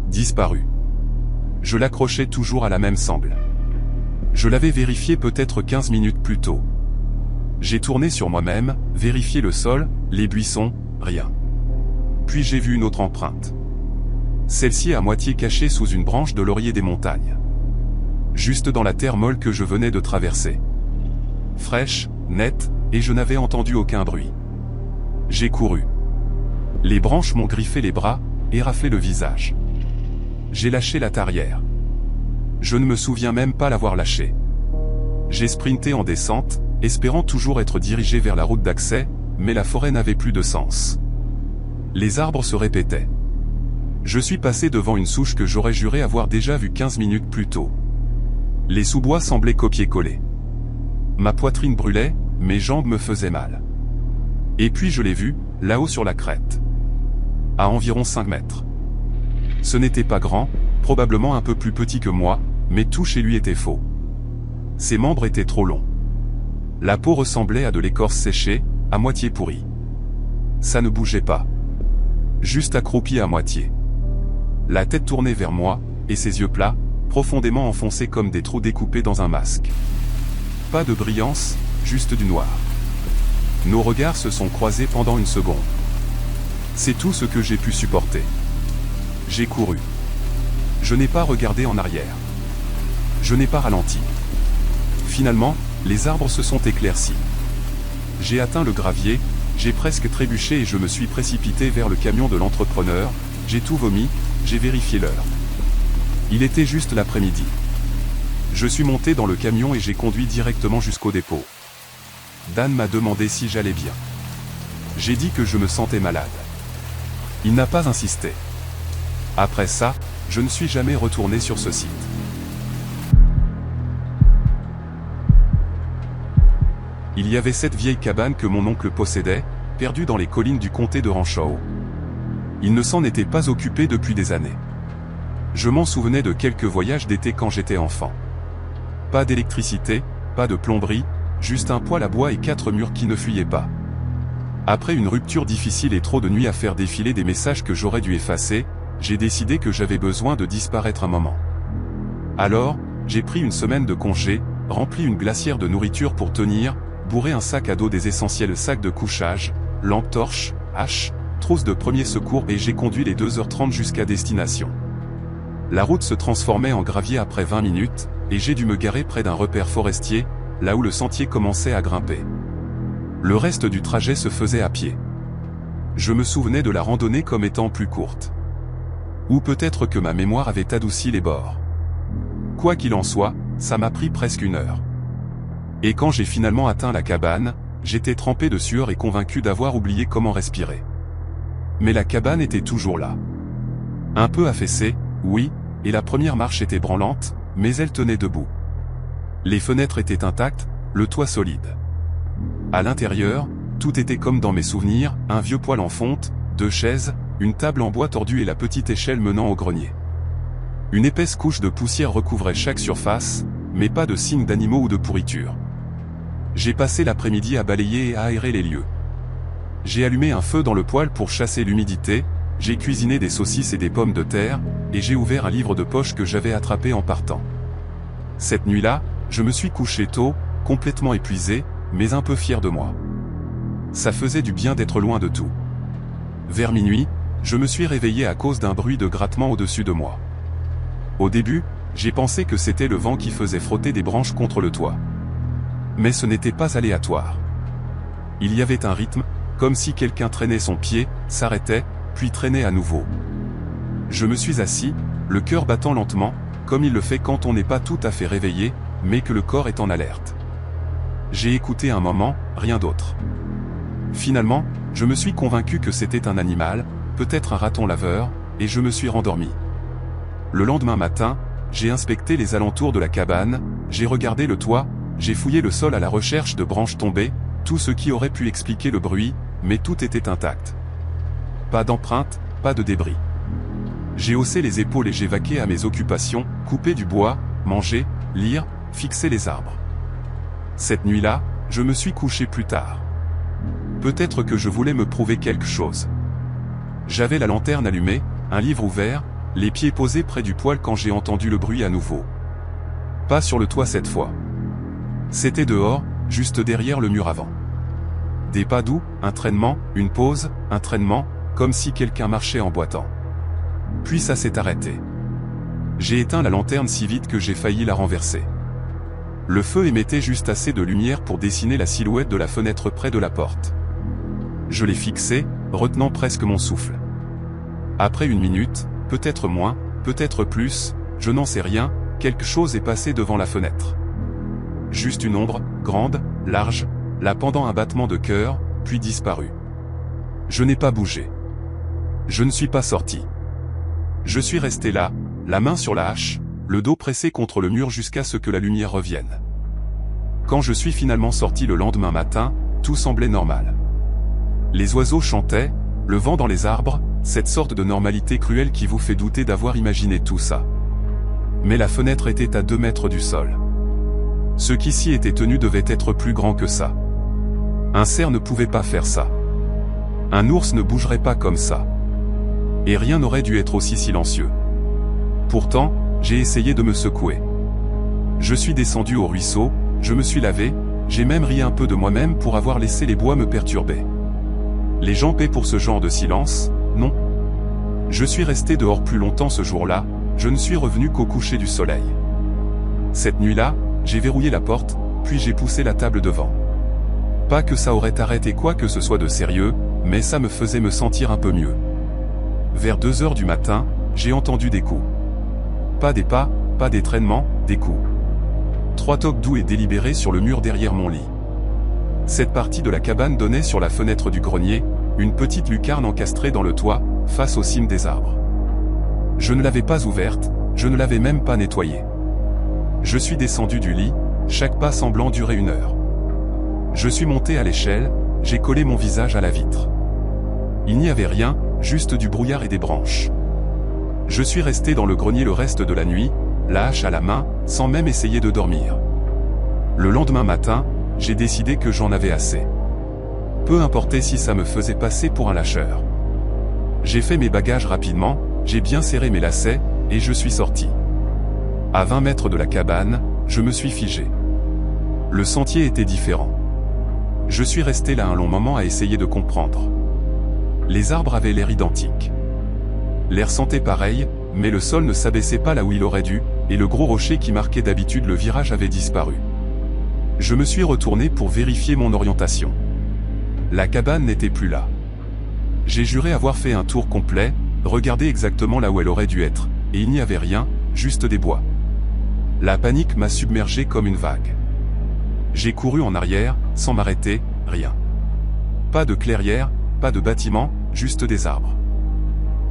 Disparu. Je l'accrochais toujours à la même sangle. Je l'avais vérifié peut-être 15 minutes plus tôt. J'ai tourné sur moi-même, vérifié le sol, les buissons, rien. Puis j'ai vu une autre empreinte. Celle-ci à moitié cachée sous une branche de laurier des montagnes. Juste dans la terre molle que je venais de traverser. Fraîche, nette, et je n'avais entendu aucun bruit. J'ai couru. Les branches m'ont griffé les bras, et raflé le visage. J'ai lâché la tarière. Je ne me souviens même pas l'avoir lâché. J'ai sprinté en descente, espérant toujours être dirigé vers la route d'accès, mais la forêt n'avait plus de sens. Les arbres se répétaient. Je suis passé devant une souche que j'aurais juré avoir déjà vue 15 minutes plus tôt. Les sous-bois semblaient copier-coller. Ma poitrine brûlait, mes jambes me faisaient mal. Et puis je l'ai vu, là-haut sur la crête. À environ 5 mètres. Ce n'était pas grand, probablement un peu plus petit que moi, mais tout chez lui était faux. Ses membres étaient trop longs. La peau ressemblait à de l'écorce séchée, à moitié pourrie. Ça ne bougeait pas. Juste accroupi à moitié. La tête tournée vers moi, et ses yeux plats, profondément enfoncés comme des trous découpés dans un masque. Pas de brillance, juste du noir. Nos regards se sont croisés pendant une seconde. C'est tout ce que j'ai pu supporter. J'ai couru. Je n'ai pas regardé en arrière. Je n'ai pas ralenti. Finalement, les arbres se sont éclaircis. J'ai atteint le gravier, j'ai presque trébuché et je me suis précipité vers le camion de l'entrepreneur, j'ai tout vomi, j'ai vérifié l'heure. Il était juste l'après-midi. Je suis monté dans le camion et j'ai conduit directement jusqu'au dépôt. Dan m'a demandé si j'allais bien. J'ai dit que je me sentais malade. Il n'a pas insisté. Après ça, je ne suis jamais retourné sur ce site. Il y avait cette vieille cabane que mon oncle possédait, perdue dans les collines du comté de Rancho. Il ne s'en était pas occupé depuis des années. Je m'en souvenais de quelques voyages d'été quand j'étais enfant. Pas d'électricité, pas de plomberie, juste un poêle à bois et 4 murs qui ne fuyaient pas. Après une rupture difficile et trop de nuits à faire défiler des messages que j'aurais dû effacer, j'ai décidé que j'avais besoin de disparaître un moment. Alors, j'ai pris une semaine de congé, rempli une glacière de nourriture pour tenir, bourré un sac à dos des essentiels sacs de couchage, lampe torche, hache, trousse de premier secours et j'ai conduit les 2h30 jusqu'à destination. La route se transformait en gravier après 20 minutes, et j'ai dû me garer près d'un repère forestier, là où le sentier commençait à grimper. Le reste du trajet se faisait à pied. Je me souvenais de la randonnée comme étant plus courte. Ou peut-être que ma mémoire avait adouci les bords. Quoi qu'il en soit, ça m'a pris presque 1 heure. Et quand j'ai finalement atteint la cabane, j'étais trempé de sueur et convaincu d'avoir oublié comment respirer. Mais la cabane était toujours là. Un peu affaissée, oui, et la première marche était branlante, mais elle tenait debout. Les fenêtres étaient intactes, le toit solide. À l'intérieur, tout était comme dans mes souvenirs, un vieux poêle en fonte, 2 chaises, une table en bois tordu et la petite échelle menant au grenier. Une épaisse couche de poussière recouvrait chaque surface, mais pas de signes d'animaux ou de pourriture. J'ai passé l'après-midi à balayer et à aérer les lieux. J'ai allumé un feu dans le poêle pour chasser l'humidité, j'ai cuisiné des saucisses et des pommes de terre, et j'ai ouvert un livre de poche que j'avais attrapé en partant. Cette nuit-là, je me suis couché tôt, complètement épuisé, mais un peu fier de moi. Ça faisait du bien d'être loin de tout. Vers minuit, je me suis réveillé à cause d'un bruit de grattement au-dessus de moi. Au début, j'ai pensé que c'était le vent qui faisait frotter des branches contre le toit. Mais ce n'était pas aléatoire. Il y avait un rythme, comme si quelqu'un traînait son pied, s'arrêtait, puis traînait à nouveau. Je me suis assis, le cœur battant lentement, comme il le fait quand on n'est pas tout à fait réveillé, mais que le corps est en alerte. J'ai écouté un moment, rien d'autre. Finalement, je me suis convaincu que c'était un animal, peut-être un raton laveur, et je me suis rendormi. Le lendemain matin, j'ai inspecté les alentours de la cabane, j'ai regardé le toit, j'ai fouillé le sol à la recherche de branches tombées, tout ce qui aurait pu expliquer le bruit, mais tout était intact. Pas d'empreintes, pas de débris. J'ai haussé les épaules et j'ai vaqué à mes occupations, couper du bois, manger, lire, fixer les arbres. Cette nuit-là, je me suis couché plus tard. Peut-être que je voulais me prouver quelque chose. J'avais la lanterne allumée, un livre ouvert, les pieds posés près du poêle quand j'ai entendu le bruit à nouveau. Pas sur le toit cette fois. C'était dehors, juste derrière le mur avant. Des pas doux, un traînement, une pause, un traînement, comme si quelqu'un marchait en boitant. Puis ça s'est arrêté. J'ai éteint la lanterne si vite que j'ai failli la renverser. Le feu émettait juste assez de lumière pour dessiner la silhouette de la fenêtre près de la porte. Je l'ai fixée, retenant presque mon souffle. Après 1 minute, peut-être moins, peut-être plus, je n'en sais rien, quelque chose est passé devant la fenêtre. Juste une ombre, grande, large, là pendant un battement de cœur, puis disparu. Je n'ai pas bougé. Je ne suis pas sorti. Je suis resté là, la main sur la hache, le dos pressé contre le mur jusqu'à ce que la lumière revienne. Quand je suis finalement sorti le lendemain matin, tout semblait normal. Les oiseaux chantaient, le vent dans les arbres, cette sorte de normalité cruelle qui vous fait douter d'avoir imaginé tout ça. Mais la fenêtre était à 2 mètres du sol. Ce qui s'y était tenu devait être plus grand que ça. Un cerf ne pouvait pas faire ça. Un ours ne bougerait pas comme ça. Et rien n'aurait dû être aussi silencieux. Pourtant, j'ai essayé de me secouer. Je suis descendu au ruisseau, je me suis lavé, j'ai même ri un peu de moi-même pour avoir laissé les bois me perturber. Les gens paient pour ce genre de silence, non? Je suis resté dehors plus longtemps ce jour-là, je ne suis revenu qu'au coucher du soleil. Cette nuit-là, j'ai verrouillé la porte, puis j'ai poussé la table devant. Pas que ça aurait arrêté quoi que ce soit de sérieux, mais ça me faisait me sentir un peu mieux. Vers 2 heures du matin, j'ai entendu des coups. Pas des pas, pas des traînements, des coups. 3 tocs doux et délibérés sur le mur derrière mon lit. Cette partie de la cabane donnait sur la fenêtre du grenier, une petite lucarne encastrée dans le toit, face aux cimes des arbres. Je ne l'avais pas ouverte, je ne l'avais même pas nettoyée. Je suis descendu du lit, chaque pas semblant durer 1 heure. Je suis monté à l'échelle, j'ai collé mon visage à la vitre. Il n'y avait rien, juste du brouillard et des branches. Je suis resté dans le grenier le reste de la nuit, la hache à la main, sans même essayer de dormir. Le lendemain matin, j'ai décidé que j'en avais assez. Peu importait si ça me faisait passer pour un lâcheur. J'ai fait mes bagages rapidement, j'ai bien serré mes lacets, et je suis sorti. À 20 mètres de la cabane, je me suis figé. Le sentier était différent. Je suis resté là un long moment à essayer de comprendre. Les arbres avaient l'air identiques. L'air sentait pareil, mais le sol ne s'abaissait pas là où il aurait dû, et le gros rocher qui marquait d'habitude le virage avait disparu. Je me suis retourné pour vérifier mon orientation. La cabane n'était plus là. J'ai juré avoir fait un tour complet, regardé exactement là où elle aurait dû être, et il n'y avait rien, juste des bois. La panique m'a submergé comme une vague. J'ai couru en arrière, sans m'arrêter, rien. Pas de clairière, pas de bâtiment, juste des arbres.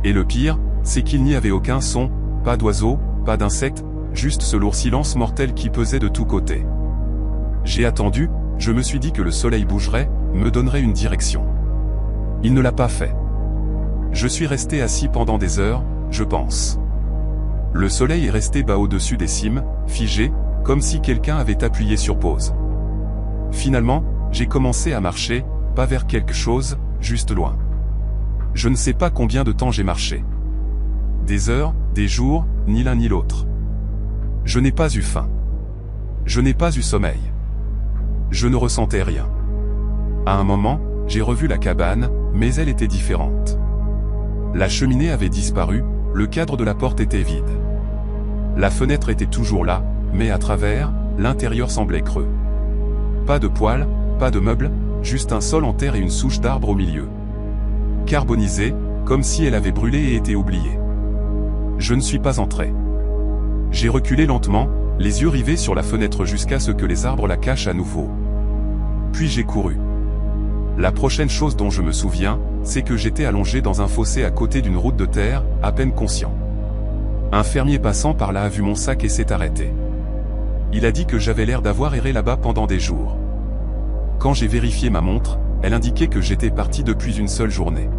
Et le pire, c'est qu'il n'y avait aucun son, pas d'oiseaux, pas d'insectes, juste ce lourd silence mortel qui pesait de tous côtés. J'ai attendu, je me suis dit que le soleil bougerait, me donnerait une direction. Il ne l'a pas fait. Je suis resté assis pendant des heures, je pense. Le soleil est resté bas au-dessus des cimes, figé, comme si quelqu'un avait appuyé sur pause. Finalement, j'ai commencé à marcher, pas vers quelque chose, juste loin. Je ne sais pas combien de temps j'ai marché. Des heures, des jours, ni l'un ni l'autre. Je n'ai pas eu faim. Je n'ai pas eu sommeil. Je ne ressentais rien. À un moment, j'ai revu la cabane, mais elle était différente. La cheminée avait disparu, le cadre de la porte était vide. La fenêtre était toujours là, mais à travers, l'intérieur semblait creux. Pas de poêle, pas de meubles, juste un sol en terre et une souche d'arbre au milieu. Carbonisée, comme si elle avait brûlé et été oubliée. Je ne suis pas entré. J'ai reculé lentement, les yeux rivés sur la fenêtre jusqu'à ce que les arbres la cachent à nouveau. Puis j'ai couru. La prochaine chose dont je me souviens, c'est que j'étais allongé dans un fossé à côté d'une route de terre, à peine conscient. Un fermier passant par là a vu mon sac et s'est arrêté. Il a dit que j'avais l'air d'avoir erré là-bas pendant des jours. Quand j'ai vérifié ma montre, elle indiquait que j'étais parti depuis une seule journée.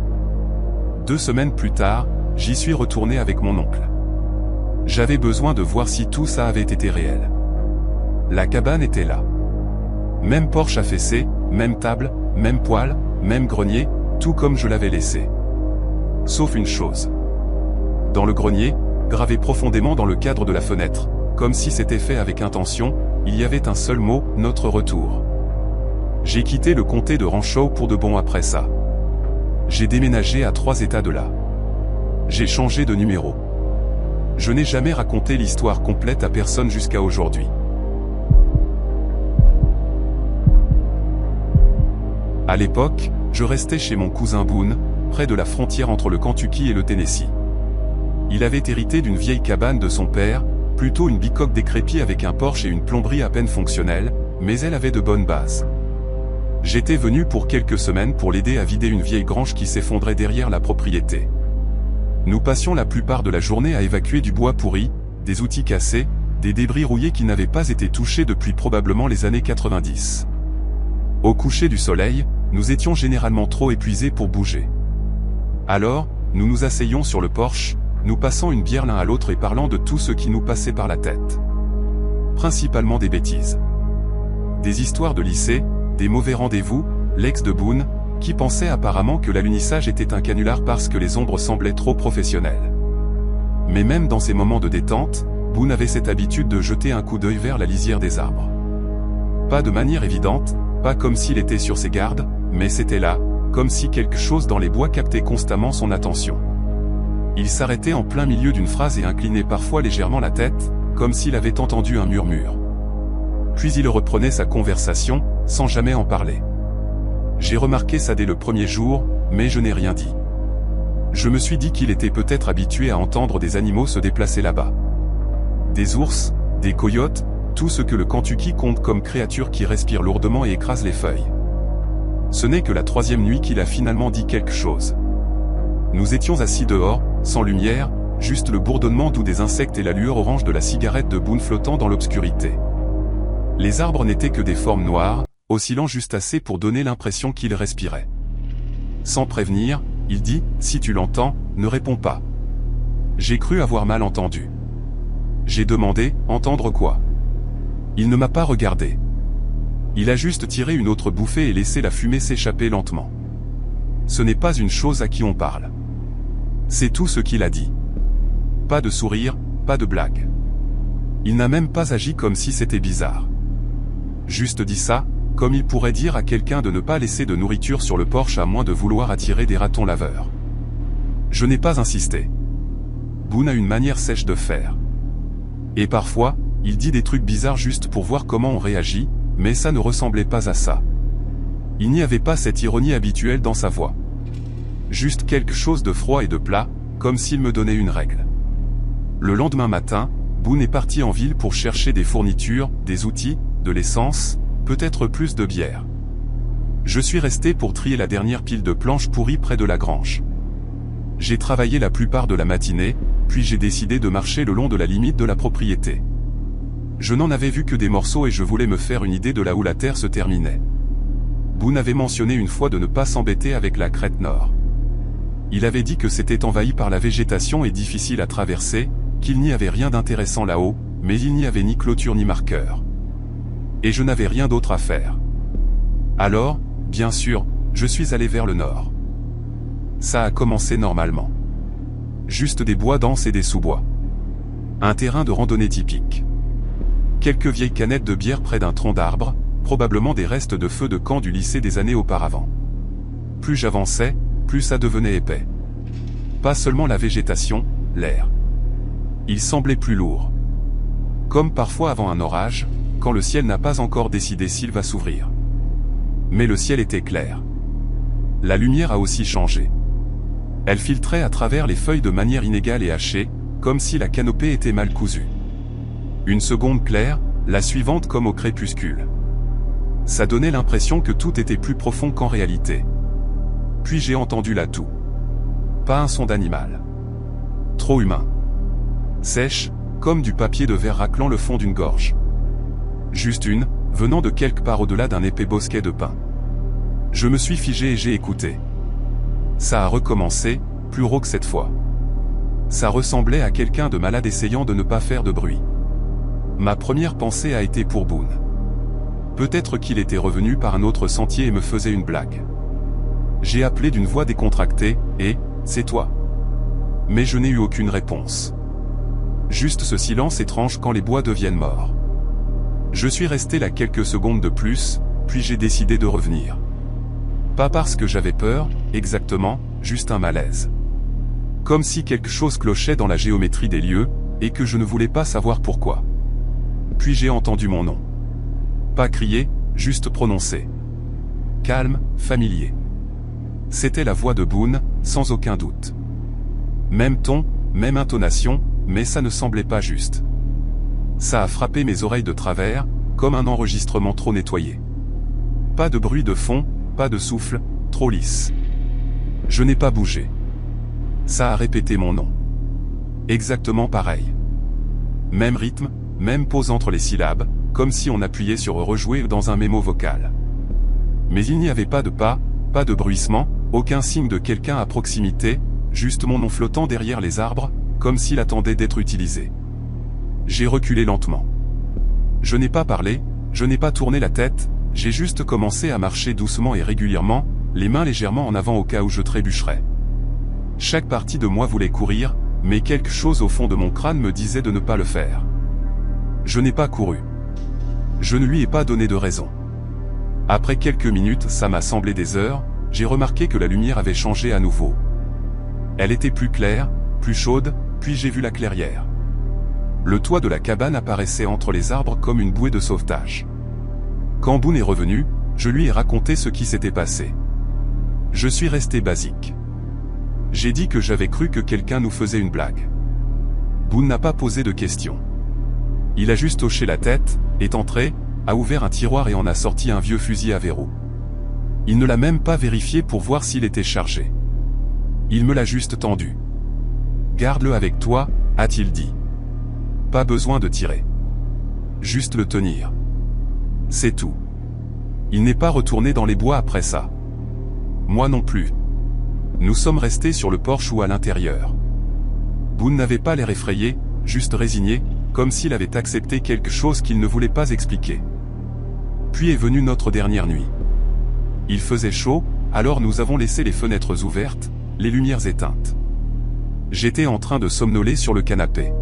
2 semaines plus tard, j'y suis retourné avec mon oncle. J'avais besoin de voir si tout ça avait été réel. La cabane était là. Même porche affaissée, même table, même poêle, même grenier, tout comme je l'avais laissé. Sauf une chose. Dans le grenier, gravé profondément dans le cadre de la fenêtre, comme si c'était fait avec intention, il y avait un seul mot, notre retour. J'ai quitté le comté de Rancho pour de bon après ça. J'ai déménagé à 3 états de là. J'ai changé de numéro. Je n'ai jamais raconté l'histoire complète à personne jusqu'à aujourd'hui. À l'époque, je restais chez mon cousin Boone, près de la frontière entre le Kentucky et le Tennessee. Il avait hérité d'une vieille cabane de son père, plutôt une bicoque décrépite avec un porche et une plomberie à peine fonctionnelle, mais elle avait de bonnes bases. J'étais venu pour quelques semaines pour l'aider à vider une vieille grange qui s'effondrait derrière la propriété. Nous passions la plupart de la journée à évacuer du bois pourri, des outils cassés, des débris rouillés qui n'avaient pas été touchés depuis probablement les années 90. Au coucher du soleil, nous étions généralement trop épuisés pour bouger. Alors, nous nous asseyions sur le porche, nous passant une bière l'un à l'autre et parlant de tout ce qui nous passait par la tête. Principalement des bêtises. Des histoires de lycée, des mauvais rendez-vous, l'ex de Boone, qui pensait apparemment que l'alunissage était un canular parce que les ombres semblaient trop professionnelles. Mais même dans ces moments de détente, Boone avait cette habitude de jeter un coup d'œil vers la lisière des arbres. Pas de manière évidente, pas comme s'il était sur ses gardes, mais c'était là, comme si quelque chose dans les bois captait constamment son attention. Il s'arrêtait en plein milieu d'une phrase et inclinait parfois légèrement la tête, comme s'il avait entendu un murmure. Puis il reprenait sa conversation, sans jamais en parler. J'ai remarqué ça dès le premier jour, mais je n'ai rien dit. Je me suis dit qu'il était peut-être habitué à entendre des animaux se déplacer là-bas. Des ours, des coyotes, tout ce que le Kentucky compte comme créatures qui respirent lourdement et écrasent les feuilles. Ce n'est que la 3e nuit qu'il a finalement dit quelque chose. Nous étions assis dehors, sans lumière, juste le bourdonnement doux des insectes et la lueur orange de la cigarette de Boone flottant dans l'obscurité. Les arbres n'étaient que des formes noires, oscillant juste assez pour donner l'impression qu'il respirait. Sans prévenir, il dit « Si tu l'entends, ne réponds pas ». J'ai cru avoir mal entendu. J'ai demandé « Entendre quoi ?» Il ne m'a pas regardé. Il a juste tiré une autre bouffée et laissé la fumée s'échapper lentement. Ce n'est pas une chose à qui on parle. C'est tout ce qu'il a dit. Pas de sourire, pas de blague. Il n'a même pas agi comme si c'était bizarre. Juste dit ça, comme il pourrait dire à quelqu'un de ne pas laisser de nourriture sur le porche à moins de vouloir attirer des ratons laveurs. Je n'ai pas insisté. Boone a une manière sèche de faire. Et parfois, il dit des trucs bizarres juste pour voir comment on réagit, mais ça ne ressemblait pas à ça. Il n'y avait pas cette ironie habituelle dans sa voix. Juste quelque chose de froid et de plat, comme s'il me donnait une règle. Le lendemain matin, Boone est parti en ville pour chercher des fournitures, des outils, de l'essence, peut-être plus de bière. Je suis resté pour trier la dernière pile de planches pourries près de la grange. J'ai travaillé la plupart de la matinée, puis j'ai décidé de marcher le long de la limite de la propriété. Je n'en avais vu que des morceaux et je voulais me faire une idée de là où la terre se terminait. Boone avait mentionné une fois de ne pas s'embêter avec la crête nord. Il avait dit que c'était envahi par la végétation et difficile à traverser, qu'il n'y avait rien d'intéressant là-haut, mais il n'y avait ni clôture ni marqueur. Et je n'avais rien d'autre à faire. Alors, bien sûr, je suis allé vers le nord. Ça a commencé normalement. Juste des bois denses et des sous-bois. Un terrain de randonnée typique. Quelques vieilles canettes de bière près d'un tronc d'arbre, probablement des restes de feu de camp du lycée des années auparavant. Plus j'avançais, plus ça devenait épais. Pas seulement la végétation, l'air. Il semblait plus lourd. Comme parfois avant un orage, quand le ciel n'a pas encore décidé s'il va s'ouvrir. Mais le ciel était clair. La lumière a aussi changé. Elle filtrait à travers les feuilles de manière inégale et hachée, comme si la canopée était mal cousue. Une seconde claire, la suivante comme au crépuscule. Ça donnait l'impression que tout était plus profond qu'en réalité. Puis j'ai entendu la toux. Pas un son d'animal. Trop humain. Sèche, comme du papier de verre raclant le fond d'une gorge. Juste une, venant de quelque part au-delà d'un épais bosquet de pins. Je me suis figé et j'ai écouté. Ça a recommencé, plus rauque cette fois. Ça ressemblait à quelqu'un de malade essayant de ne pas faire de bruit. Ma première pensée a été pour Boone. Peut-être qu'il était revenu par un autre sentier et me faisait une blague. J'ai appelé d'une voix décontractée, et « c'est toi ». Mais je n'ai eu aucune réponse. Juste ce silence étrange quand les bois deviennent morts. Je suis resté là quelques secondes de plus, puis j'ai décidé de revenir. Pas parce que j'avais peur, exactement, juste un malaise. Comme si quelque chose clochait dans la géométrie des lieux, et que je ne voulais pas savoir pourquoi. Puis j'ai entendu mon nom. Pas crié, juste prononcé. Calme, familier. C'était la voix de Boone, sans aucun doute. Même ton, même intonation, mais ça ne semblait pas juste. Ça a frappé mes oreilles de travers, comme un enregistrement trop nettoyé. Pas de bruit de fond, pas de souffle, trop lisse. Je n'ai pas bougé. Ça a répété mon nom. Exactement pareil. Même rythme, même pause entre les syllabes, comme si on appuyait sur rejouer dans un mémo vocal. Mais il n'y avait pas de pas, pas de bruissement, aucun signe de quelqu'un à proximité, juste mon nom flottant derrière les arbres, comme s'il attendait d'être utilisé. J'ai reculé lentement. Je n'ai pas parlé, je n'ai pas tourné la tête, j'ai juste commencé à marcher doucement et régulièrement, les mains légèrement en avant au cas où je trébucherais. Chaque partie de moi voulait courir, mais quelque chose au fond de mon crâne me disait de ne pas le faire. Je n'ai pas couru. Je ne lui ai pas donné de raison. Après quelques minutes, ça m'a semblé des heures, j'ai remarqué que la lumière avait changé à nouveau. Elle était plus claire, plus chaude, puis j'ai vu la clairière. Le toit de la cabane apparaissait entre les arbres comme une bouée de sauvetage. Quand Boone est revenu, je lui ai raconté ce qui s'était passé. Je suis resté basique. J'ai dit que j'avais cru que quelqu'un nous faisait une blague. Boone n'a pas posé de questions. Il a juste hoché la tête, est entré, a ouvert un tiroir et en a sorti un vieux fusil à verrou. Il ne l'a même pas vérifié pour voir s'il était chargé. Il me l'a juste tendu. « Garde-le avec toi », a-t-il dit. Pas besoin de tirer. Juste le tenir. C'est tout. Il n'est pas retourné dans les bois après ça. Moi non plus. Nous sommes restés sur le porche ou à l'intérieur. Boone n'avait pas l'air effrayé, juste résigné, comme s'il avait accepté quelque chose qu'il ne voulait pas expliquer. Puis est venue notre dernière nuit. Il faisait chaud, alors nous avons laissé les fenêtres ouvertes, les lumières éteintes. J'étais en train de somnoler sur le canapé.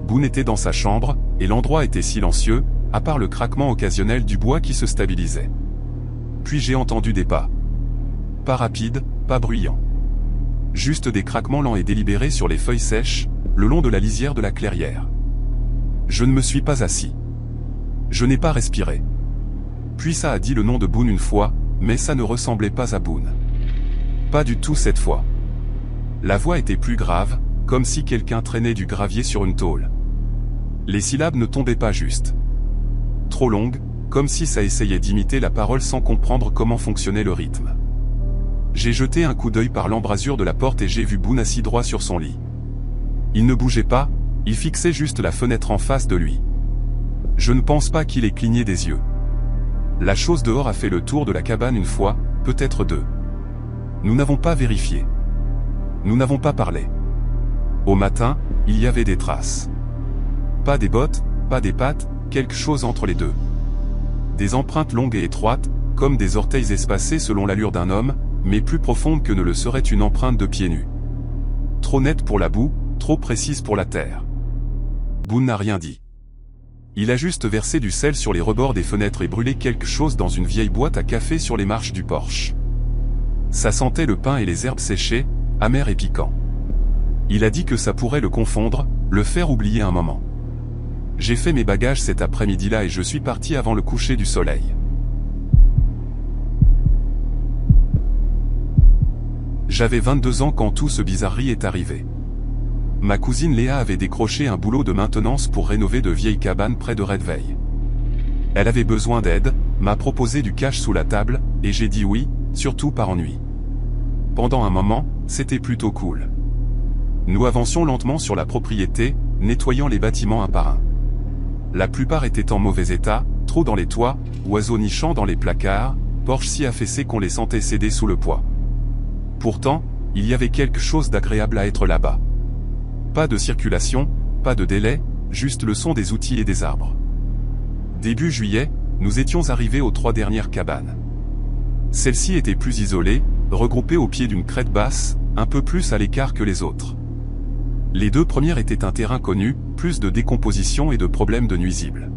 Boone était dans sa chambre, et l'endroit était silencieux, à part le craquement occasionnel du bois qui se stabilisait. Puis j'ai entendu des pas. Pas rapides, pas bruyants. Juste des craquements lents et délibérés sur les feuilles sèches, le long de la lisière de la clairière. Je ne me suis pas assis. Je n'ai pas respiré. Puis ça a dit le nom de Boone une fois, mais ça ne ressemblait pas à Boone. Pas du tout cette fois. La voix était plus grave, comme si quelqu'un traînait du gravier sur une tôle. Les syllabes ne tombaient pas juste. Trop longues, comme si ça essayait d'imiter la parole sans comprendre comment fonctionnait le rythme. J'ai jeté un coup d'œil par l'embrasure de la porte et j'ai vu Boone assis droit sur son lit. Il ne bougeait pas, il fixait juste la fenêtre en face de lui. Je ne pense pas qu'il ait cligné des yeux. La chose dehors a fait le tour de la cabane une fois, peut-être deux. Nous n'avons pas vérifié. Nous n'avons pas parlé. Au matin, il y avait des traces. Pas des bottes, pas des pattes, quelque chose entre les deux. Des empreintes longues et étroites, comme des orteils espacés selon l'allure d'un homme, mais plus profondes que ne le serait une empreinte de pieds nus. Trop nette pour la boue, trop précise pour la terre. Boone n'a rien dit. Il a juste versé du sel sur les rebords des fenêtres et brûlé quelque chose dans une vieille boîte à café sur les marches du porche. Ça sentait le pain et les herbes séchées, amer et piquant. Il a dit que ça pourrait le confondre, le faire oublier un moment. J'ai fait mes bagages cet après-midi-là et je suis parti avant le coucher du soleil. J'avais 22 ans quand tout ce bizarrerie est arrivé. Ma cousine Léa avait décroché un boulot de maintenance pour rénover de vieilles cabanes près de Red Veil. Elle avait besoin d'aide, m'a proposé du cash sous la table, et j'ai dit oui, surtout par ennui. Pendant un moment, c'était plutôt cool. Nous avancions lentement sur la propriété, nettoyant les bâtiments un par un. La plupart étaient en mauvais état, trous dans les toits, oiseaux nichant dans les placards, porches si affaissés qu'on les sentait céder sous le poids. Pourtant, il y avait quelque chose d'agréable à être là-bas. Pas de circulation, pas de délai, juste le son des outils et des arbres. Début juillet, nous étions arrivés aux 3 dernières cabanes. Celles-ci étaient plus isolées, regroupées au pied d'une crête basse, un peu plus à l'écart que les autres. Les 2 premières étaient un terrain connu, plus de décomposition et de problèmes de nuisibles.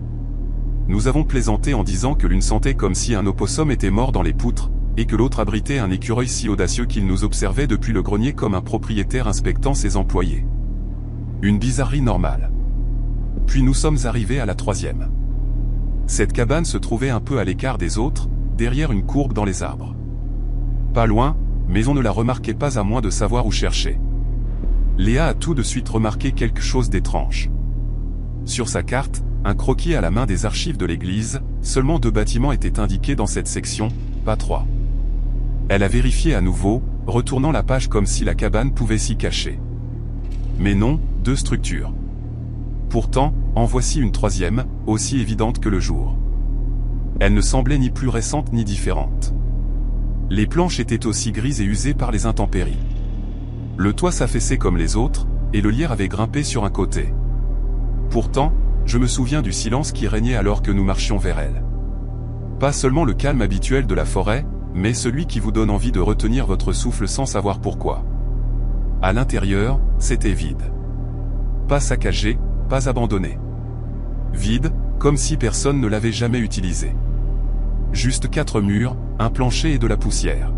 Nous avons plaisanté en disant que l'une sentait comme si un opossum était mort dans les poutres, et que l'autre abritait un écureuil si audacieux qu'il nous observait depuis le grenier comme un propriétaire inspectant ses employés. Une bizarrerie normale. Puis nous sommes arrivés à la 3e. Cette cabane se trouvait un peu à l'écart des autres, derrière une courbe dans les arbres. Pas loin, mais on ne la remarquait pas à moins de savoir où chercher. Léa a tout de suite remarqué quelque chose d'étrange. Sur sa carte, un croquis à la main des archives de l'église, seulement 2 bâtiments étaient indiqués dans cette section, pas 3. Elle a vérifié à nouveau, retournant la page comme si la cabane pouvait s'y cacher. Mais non, 2 structures. Pourtant, en voici une 3e, aussi évidente que le jour. Elle ne semblait ni plus récente ni différente. Les planches étaient aussi grises et usées par les intempéries. Le toit s'affaissait comme les autres, et le lierre avait grimpé sur un côté. Pourtant, je me souviens du silence qui régnait alors que nous marchions vers elle. Pas seulement le calme habituel de la forêt, mais celui qui vous donne envie de retenir votre souffle sans savoir pourquoi. À l'intérieur, c'était vide. Pas saccagé, pas abandonné. Vide, comme si personne ne l'avait jamais utilisé. Juste 4 murs, un plancher et de la poussière.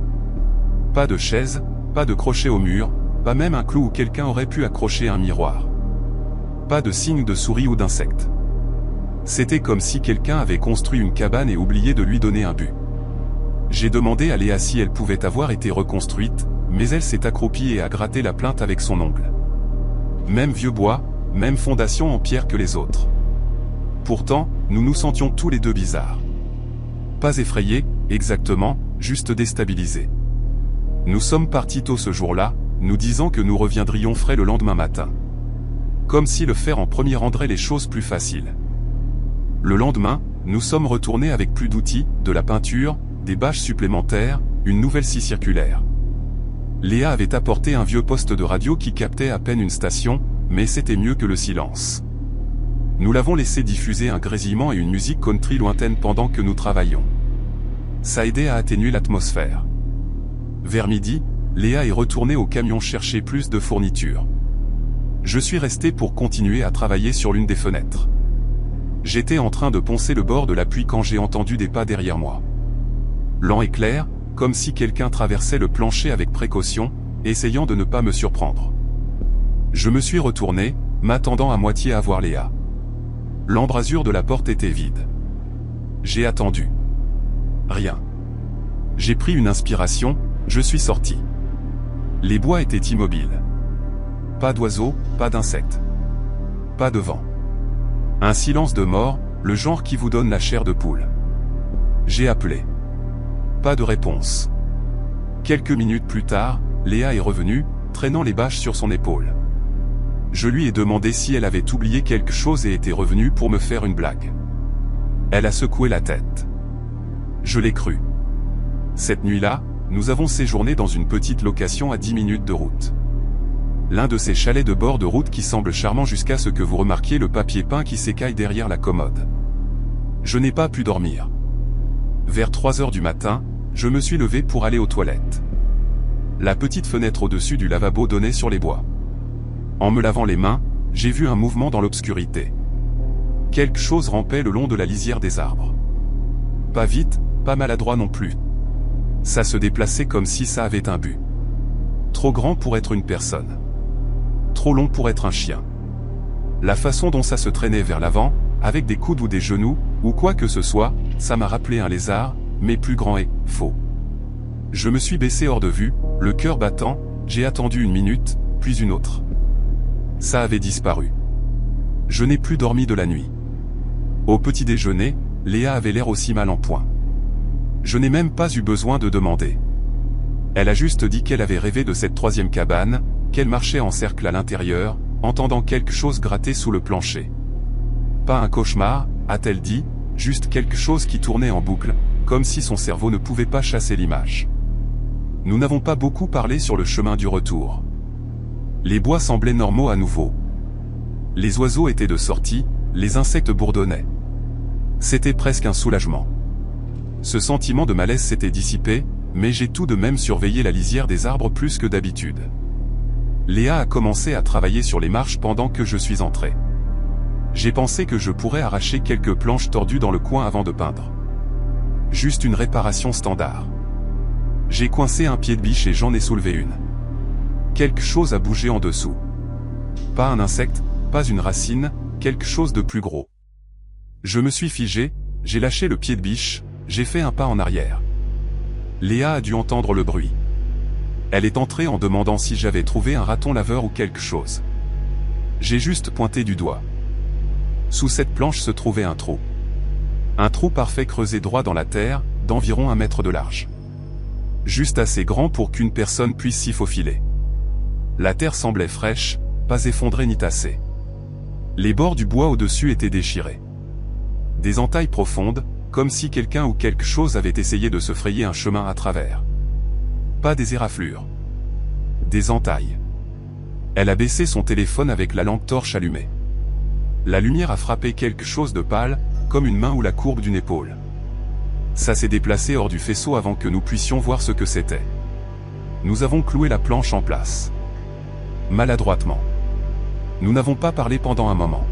Pas de chaise, pas de crochet au mur, pas même un clou où quelqu'un aurait pu accrocher un miroir. Pas de signe de souris ou d'insectes. C'était comme si quelqu'un avait construit une cabane et oublié de lui donner un but. J'ai demandé à Léa si elle pouvait avoir été reconstruite, mais elle s'est accroupie et a gratté la plainte avec son ongle. Même vieux bois, même fondation en pierre que les autres. Pourtant, nous nous sentions tous les 2 bizarres. Pas effrayés, exactement, juste déstabilisés. Nous sommes partis tôt ce jour-là, nous disant que nous reviendrions frais le lendemain matin. Comme si le faire en premier rendrait les choses plus faciles. Le lendemain, nous sommes retournés avec plus d'outils, de la peinture, des bâches supplémentaires, une nouvelle scie circulaire. Léa avait apporté un vieux poste de radio qui captait à peine une station, mais c'était mieux que le silence. Nous l'avons laissé diffuser un grésillement et une musique country lointaine pendant que nous travaillions. Ça aidait à atténuer l'atmosphère. Vers midi, Léa est retournée au camion chercher plus de fournitures. Je suis resté pour continuer à travailler sur l'une des fenêtres. J'étais en train de poncer le bord de la pluie quand j'ai entendu des pas derrière moi. Lent et clair, comme si quelqu'un traversait le plancher avec précaution, essayant de ne pas me surprendre. Je me suis retourné, m'attendant à moitié à voir Léa. L'embrasure de la porte était vide. J'ai attendu. Rien. J'ai pris une inspiration, je suis sorti. Les bois étaient immobiles. Pas d'oiseaux, pas d'insectes. Pas de vent. Un silence de mort, le genre qui vous donne la chair de poule. J'ai appelé. Pas de réponse. Quelques minutes plus tard, Léa est revenue, traînant les bâches sur son épaule. Je lui ai demandé si elle avait oublié quelque chose et était revenue pour me faire une blague. Elle a secoué la tête. Je l'ai cru. Cette nuit-là, nous avons séjourné dans une petite location à 10 minutes de route. L'un de ces chalets de bord de route qui semble charmant jusqu'à ce que vous remarquiez le papier peint qui s'écaille derrière la commode. Je n'ai pas pu dormir. Vers 3 heures du matin, je me suis levé pour aller aux toilettes. La petite fenêtre au-dessus du lavabo donnait sur les bois. En me lavant les mains, j'ai vu un mouvement dans l'obscurité. Quelque chose rampait le long de la lisière des arbres. Pas vite, pas maladroit non plus. Ça se déplaçait comme si ça avait un but. Trop grand pour être une personne. Trop long pour être un chien. La façon dont ça se traînait vers l'avant, avec des coudes ou des genoux, ou quoi que ce soit, ça m'a rappelé un lézard, mais plus grand et faux. Je me suis baissé hors de vue, le cœur battant, j'ai attendu 1 minute, puis une autre. Ça avait disparu. Je n'ai plus dormi de la nuit. Au petit déjeuner, Léa avait l'air aussi mal en point. Je n'ai même pas eu besoin de demander. Elle a juste dit qu'elle avait rêvé de cette 3e cabane, qu'elle marchait en cercle à l'intérieur, entendant quelque chose gratter sous le plancher. Pas un cauchemar, a-t-elle dit, juste quelque chose qui tournait en boucle, comme si son cerveau ne pouvait pas chasser l'image. Nous n'avons pas beaucoup parlé sur le chemin du retour. Les bois semblaient normaux à nouveau. Les oiseaux étaient de sortie, les insectes bourdonnaient. C'était presque un soulagement. Ce sentiment de malaise s'était dissipé, mais j'ai tout de même surveillé la lisière des arbres plus que d'habitude. Léa a commencé à travailler sur les marches pendant que je suis entré. J'ai pensé que je pourrais arracher quelques planches tordues dans le coin avant de peindre. Juste une réparation standard. J'ai coincé un pied de biche et j'en ai soulevé une. Quelque chose a bougé en dessous. Pas un insecte, pas une racine, quelque chose de plus gros. Je me suis figé, j'ai lâché le pied de biche, j'ai fait un pas en arrière. Léa a dû entendre le bruit. Elle est entrée en demandant si j'avais trouvé un raton laveur ou quelque chose. J'ai juste pointé du doigt. Sous cette planche se trouvait un trou. Un trou parfait creusé droit dans la terre, d'environ 1 mètre de large. Juste assez grand pour qu'une personne puisse s'y faufiler. La terre semblait fraîche, pas effondrée ni tassée. Les bords du bois au-dessus étaient déchirés. Des entailles profondes, comme si quelqu'un ou quelque chose avait essayé de se frayer un chemin à travers. Pas des éraflures. Des entailles. Elle a baissé son téléphone avec la lampe torche allumée. La lumière a frappé quelque chose de pâle, comme une main ou la courbe d'une épaule. Ça s'est déplacé hors du faisceau avant que nous puissions voir ce que c'était. Nous avons cloué la planche en place. Maladroitement. Nous n'avons pas parlé pendant un moment.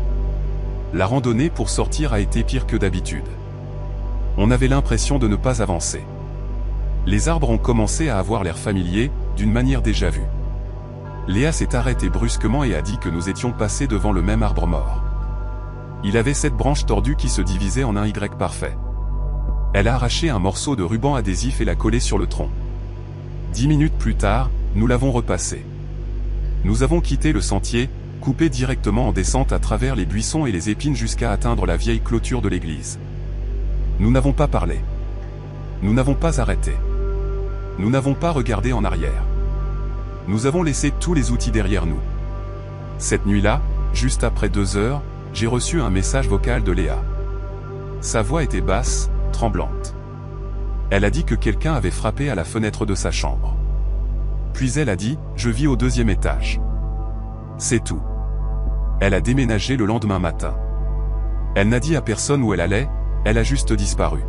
La randonnée pour sortir a été pire que d'habitude. On avait l'impression de ne pas avancer. Les arbres ont commencé à avoir l'air familier, d'une manière déjà vue. Léa s'est arrêtée brusquement et a dit que nous étions passés devant le même arbre mort. Il avait 7 branches tordues qui se divisaient en un Y parfait. Elle a arraché un morceau de ruban adhésif et l'a collé sur le tronc. 10 minutes plus tard, nous l'avons repassé. Nous avons quitté le sentier, coupé directement en descente à travers les buissons et les épines jusqu'à atteindre la vieille clôture de l'église. Nous n'avons pas parlé. Nous n'avons pas arrêté. Nous n'avons pas regardé en arrière. Nous avons laissé tous les outils derrière nous. Cette nuit-là, juste après 2 heures, j'ai reçu un message vocal de Léa. Sa voix était basse, tremblante. Elle a dit que quelqu'un avait frappé à la fenêtre de sa chambre. Puis elle a dit, je vis au 2e étage. C'est tout. Elle a déménagé le lendemain matin. Elle n'a dit à personne où elle allait, elle a juste disparu.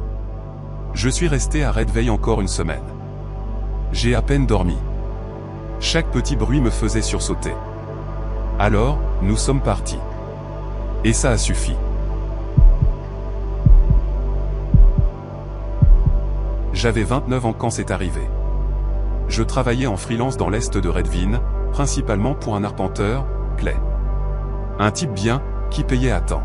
Je suis resté à Red Veil encore une semaine. J'ai à peine dormi. Chaque petit bruit me faisait sursauter. Alors, nous sommes partis. Et ça a suffi. J'avais 29 ans quand c'est arrivé. Je travaillais en freelance dans l'est de Redvine, principalement pour un arpenteur, Clay. Un type bien, qui payait à temps.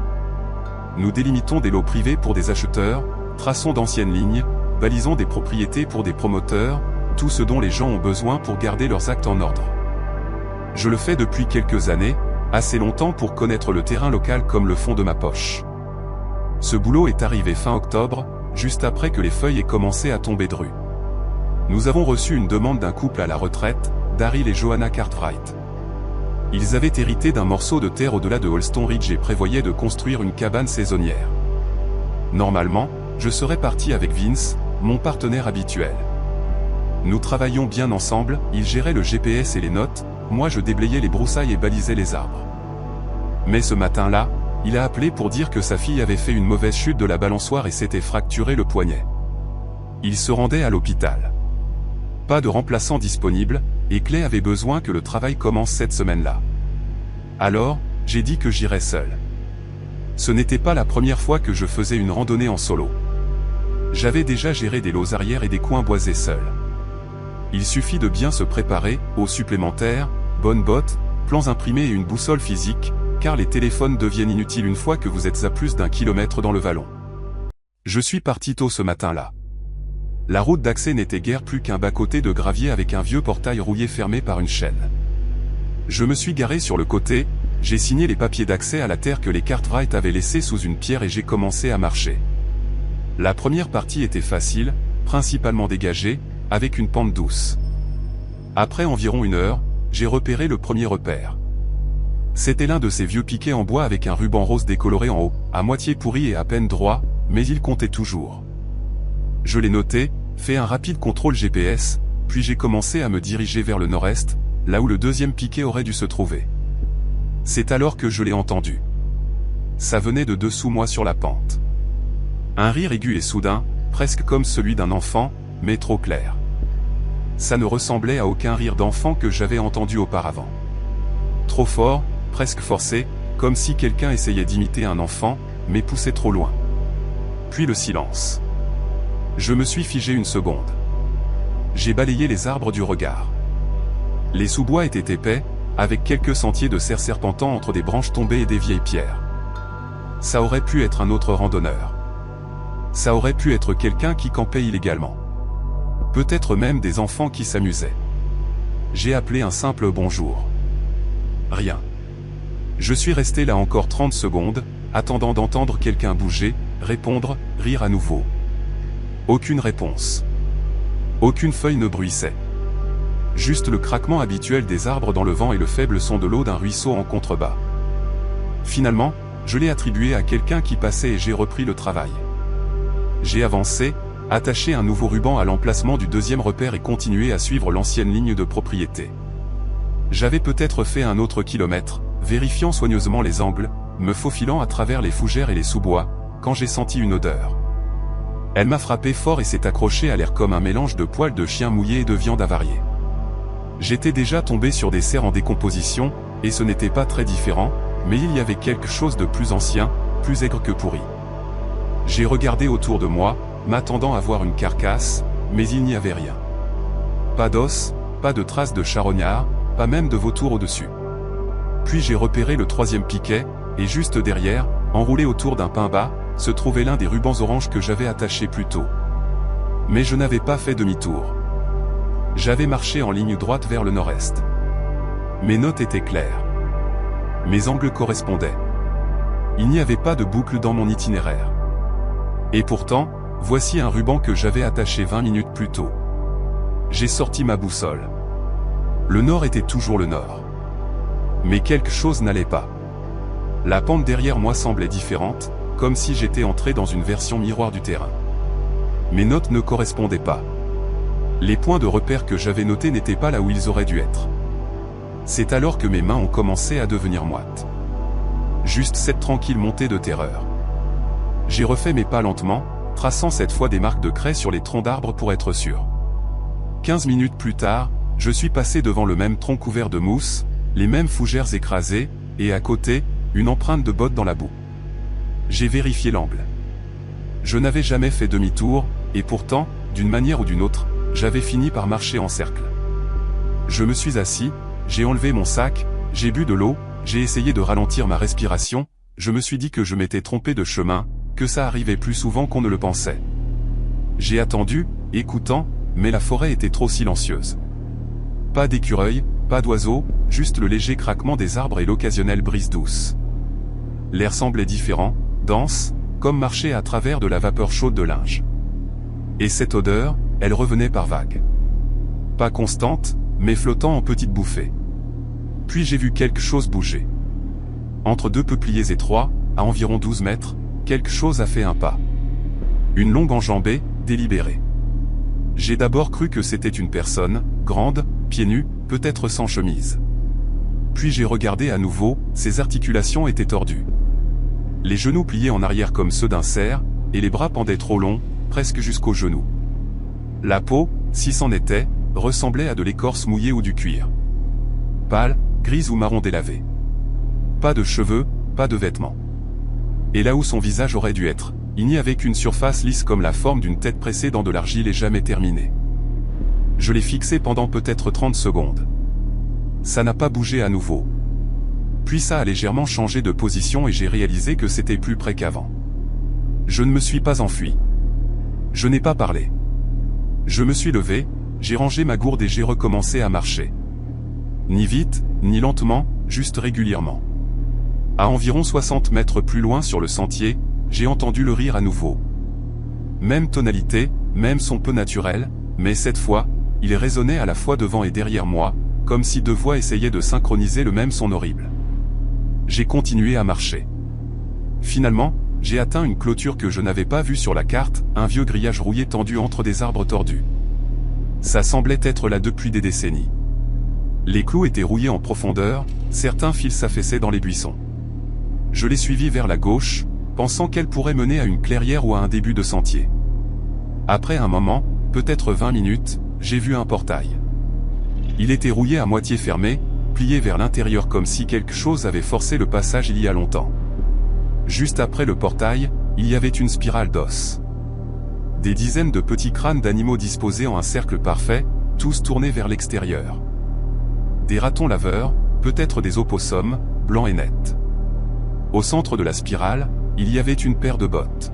Nous délimitons des lots privés pour des acheteurs, traçons d'anciennes lignes, balisons des propriétés pour des promoteurs, tout ce dont les gens ont besoin pour garder leurs actes en ordre. Je le fais depuis quelques années, assez longtemps pour connaître le terrain local comme le fond de ma poche. Ce boulot est arrivé fin octobre, juste après que les feuilles aient commencé à tomber dru. Nous avons reçu une demande d'un couple à la retraite, Daryl et Johanna Cartwright. Ils avaient hérité d'un morceau de terre au-delà de Holston Ridge et prévoyaient de construire une cabane saisonnière. Normalement, je serais parti avec Vince, mon partenaire habituel. Nous travaillions bien ensemble, il gérait le GPS et les notes, moi je déblayais les broussailles et balisais les arbres. Mais ce matin-là, il a appelé pour dire que sa fille avait fait une mauvaise chute de la balançoire et s'était fracturé le poignet. Il se rendait à l'hôpital. Pas de remplaçant disponible, et Clay avait besoin que le travail commence cette semaine-là. Alors, j'ai dit que j'irais seul. Ce n'était pas la première fois que je faisais une randonnée en solo. J'avais déjà géré des lots arrière et des coins boisés seul. Il suffit de bien se préparer, eau supplémentaire, bonnes bottes, plans imprimés et une boussole physique, car les téléphones deviennent inutiles une fois que vous êtes à plus d'1 kilomètre dans le vallon. Je suis parti tôt ce matin-là. La route d'accès n'était guère plus qu'un bas-côté de gravier avec un vieux portail rouillé fermé par une chaîne. Je me suis garé sur le côté, j'ai signé les papiers d'accès à la terre que les Cartwright avaient laissés sous une pierre et j'ai commencé à marcher. La première partie était facile, principalement dégagée, avec une pente douce. Après environ 1 heure, j'ai repéré le premier repère. C'était l'un de ces vieux piquets en bois avec un ruban rose décoloré en haut, à moitié pourri et à peine droit, mais il comptait toujours. Je l'ai noté, fait un rapide contrôle GPS, puis j'ai commencé à me diriger vers le nord-est, là où le 2e piquet aurait dû se trouver. C'est alors que je l'ai entendu. Ça venait de dessous moi sur la pente. Un rire aigu et soudain, presque comme celui d'un enfant, mais trop clair. Ça ne ressemblait à aucun rire d'enfant que j'avais entendu auparavant. Trop fort, presque forcé, comme si quelqu'un essayait d'imiter un enfant, mais poussait trop loin. Puis le silence. Je me suis figé une seconde. J'ai balayé les arbres du regard. Les sous-bois étaient épais, avec quelques sentiers de cerfs serpentant entre des branches tombées et des vieilles pierres. Ça aurait pu être un autre randonneur. Ça aurait pu être quelqu'un qui campait illégalement. Peut-être même des enfants qui s'amusaient. J'ai appelé un simple bonjour. Rien. Je suis resté là encore 30 secondes, attendant d'entendre quelqu'un bouger, répondre, rire à nouveau. Aucune réponse. Aucune feuille ne bruissait. Juste le craquement habituel des arbres dans le vent et le faible son de l'eau d'un ruisseau en contrebas. Finalement, je l'ai attribué à quelqu'un qui passait et j'ai repris le travail. J'ai avancé, attaché un nouveau ruban à l'emplacement du 2e repère et continué à suivre l'ancienne ligne de propriété. J'avais peut-être fait un autre kilomètre, vérifiant soigneusement les angles, me faufilant à travers les fougères et les sous-bois, quand j'ai senti une odeur. Elle m'a frappé fort et s'est accrochée à l'air comme un mélange de poils de chien mouillé et de viande avariée. J'étais déjà tombé sur des cerfs en décomposition, et ce n'était pas très différent, mais il y avait quelque chose de plus ancien, plus aigre que pourri. J'ai regardé autour de moi, m'attendant à voir une carcasse, mais il n'y avait rien. Pas d'os, pas de traces de charognard, pas même de vautour au-dessus. Puis j'ai repéré le 3e piquet, et juste derrière, enroulé autour d'un pin bas, se trouvait l'un des rubans oranges que j'avais attachés plus tôt. Mais je n'avais pas fait demi-tour. J'avais marché en ligne droite vers le nord-est. Mes notes étaient claires. Mes angles correspondaient. Il n'y avait pas de boucle dans mon itinéraire. Et pourtant, voici un ruban que j'avais attaché 20 minutes plus tôt. J'ai sorti ma boussole. Le nord était toujours le nord. Mais quelque chose n'allait pas. La pente derrière moi semblait différente, comme si j'étais entré dans une version miroir du terrain. Mes notes ne correspondaient pas. Les points de repère que j'avais notés n'étaient pas là où ils auraient dû être. C'est alors que mes mains ont commencé à devenir moites. Juste cette tranquille montée de terreur. J'ai refait mes pas lentement, traçant cette fois des marques de craie sur les troncs d'arbres pour être sûr. 15 minutes plus tard, je suis passé devant le même tronc couvert de mousse, les mêmes fougères écrasées, et à côté, une empreinte de botte dans la boue. J'ai vérifié l'angle. Je n'avais jamais fait demi-tour, et pourtant, d'une manière ou d'une autre, j'avais fini par marcher en cercle. Je me suis assis, j'ai enlevé mon sac, j'ai bu de l'eau, j'ai essayé de ralentir ma respiration, je me suis dit que je m'étais trompé de chemin, que ça arrivait plus souvent qu'on ne le pensait. J'ai attendu, écoutant, mais la forêt était trop silencieuse. Pas d'écureuils, pas d'oiseaux, juste le léger craquement des arbres et l'occasionnelle brise douce. L'air semblait différent, dense, comme marcher à travers de la vapeur chaude de linge. Et cette odeur, elle revenait par vagues. Pas constante, mais flottant en petites bouffées. Puis j'ai vu quelque chose bouger. Entre deux peupliers étroits, à environ 12 mètres, quelque chose a fait un pas. Une longue enjambée, délibérée. J'ai d'abord cru que c'était une personne, grande, pieds nus, peut-être sans chemise. Puis j'ai regardé à nouveau, ses articulations étaient tordues. Les genoux pliés en arrière comme ceux d'un cerf, et les bras pendaient trop longs, presque jusqu'aux genoux. La peau, si c'en était, ressemblait à de l'écorce mouillée ou du cuir. Pâle, grise ou marron délavé. Pas de cheveux, pas de vêtements. Et là où son visage aurait dû être, il n'y avait qu'une surface lisse comme la forme d'une tête pressée dans de l'argile et jamais terminée. Je l'ai fixé pendant peut-être 30 secondes. Ça n'a pas bougé à nouveau. Puis ça a légèrement changé de position et j'ai réalisé que c'était plus près qu'avant. Je ne me suis pas enfui. Je n'ai pas parlé. Je me suis levé, j'ai rangé ma gourde et j'ai recommencé à marcher. Ni vite, ni lentement, juste régulièrement. À environ 60 mètres plus loin sur le sentier, j'ai entendu le rire à nouveau. Même tonalité, même son peu naturel, mais cette fois, il résonnait à la fois devant et derrière moi, comme si deux voix essayaient de synchroniser le même son horrible. J'ai continué à marcher. Finalement, j'ai atteint une clôture que je n'avais pas vue sur la carte, un vieux grillage rouillé tendu entre des arbres tordus. Ça semblait être là depuis des décennies. Les clous étaient rouillés en profondeur, certains fils s'affaissaient dans les buissons. Je l'ai suivi vers la gauche, pensant qu'elle pourrait mener à une clairière ou à un début de sentier. Après un moment, peut-être 20 minutes, j'ai vu un portail. Il était rouillé à moitié fermé, plié vers l'intérieur comme si quelque chose avait forcé le passage il y a longtemps. Juste après le portail, il y avait une spirale d'os. Des dizaines de petits crânes d'animaux disposés en un cercle parfait, tous tournés vers l'extérieur. Des ratons laveurs, peut-être des opossums, blancs et nets. Au centre de la spirale, il y avait une paire de bottes.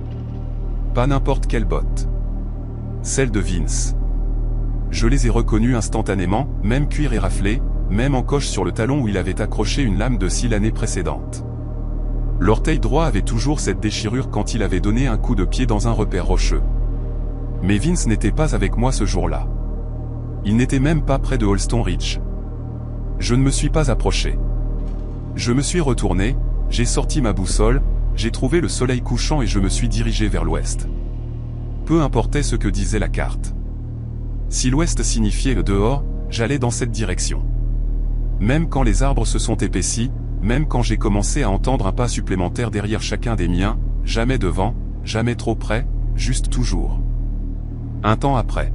Pas n'importe quelle botte. Celle de Vince. Je les ai reconnues instantanément, même cuir éraflé, même encoche sur le talon où il avait accroché une lame de scie l'année précédente. L'orteil droit avait toujours cette déchirure quand il avait donné un coup de pied dans un repère rocheux. Mais Vince n'était pas avec moi ce jour-là. Il n'était même pas près de Holston Ridge. Je ne me suis pas approché. Je me suis retourné, j'ai sorti ma boussole, j'ai trouvé le soleil couchant et je me suis dirigé vers l'ouest. Peu importait ce que disait la carte. Si l'ouest signifiait le dehors, j'allais dans cette direction. Même quand les arbres se sont épaissis, même quand j'ai commencé à entendre un pas supplémentaire derrière chacun des miens, jamais devant, jamais trop près, juste toujours. Un temps après.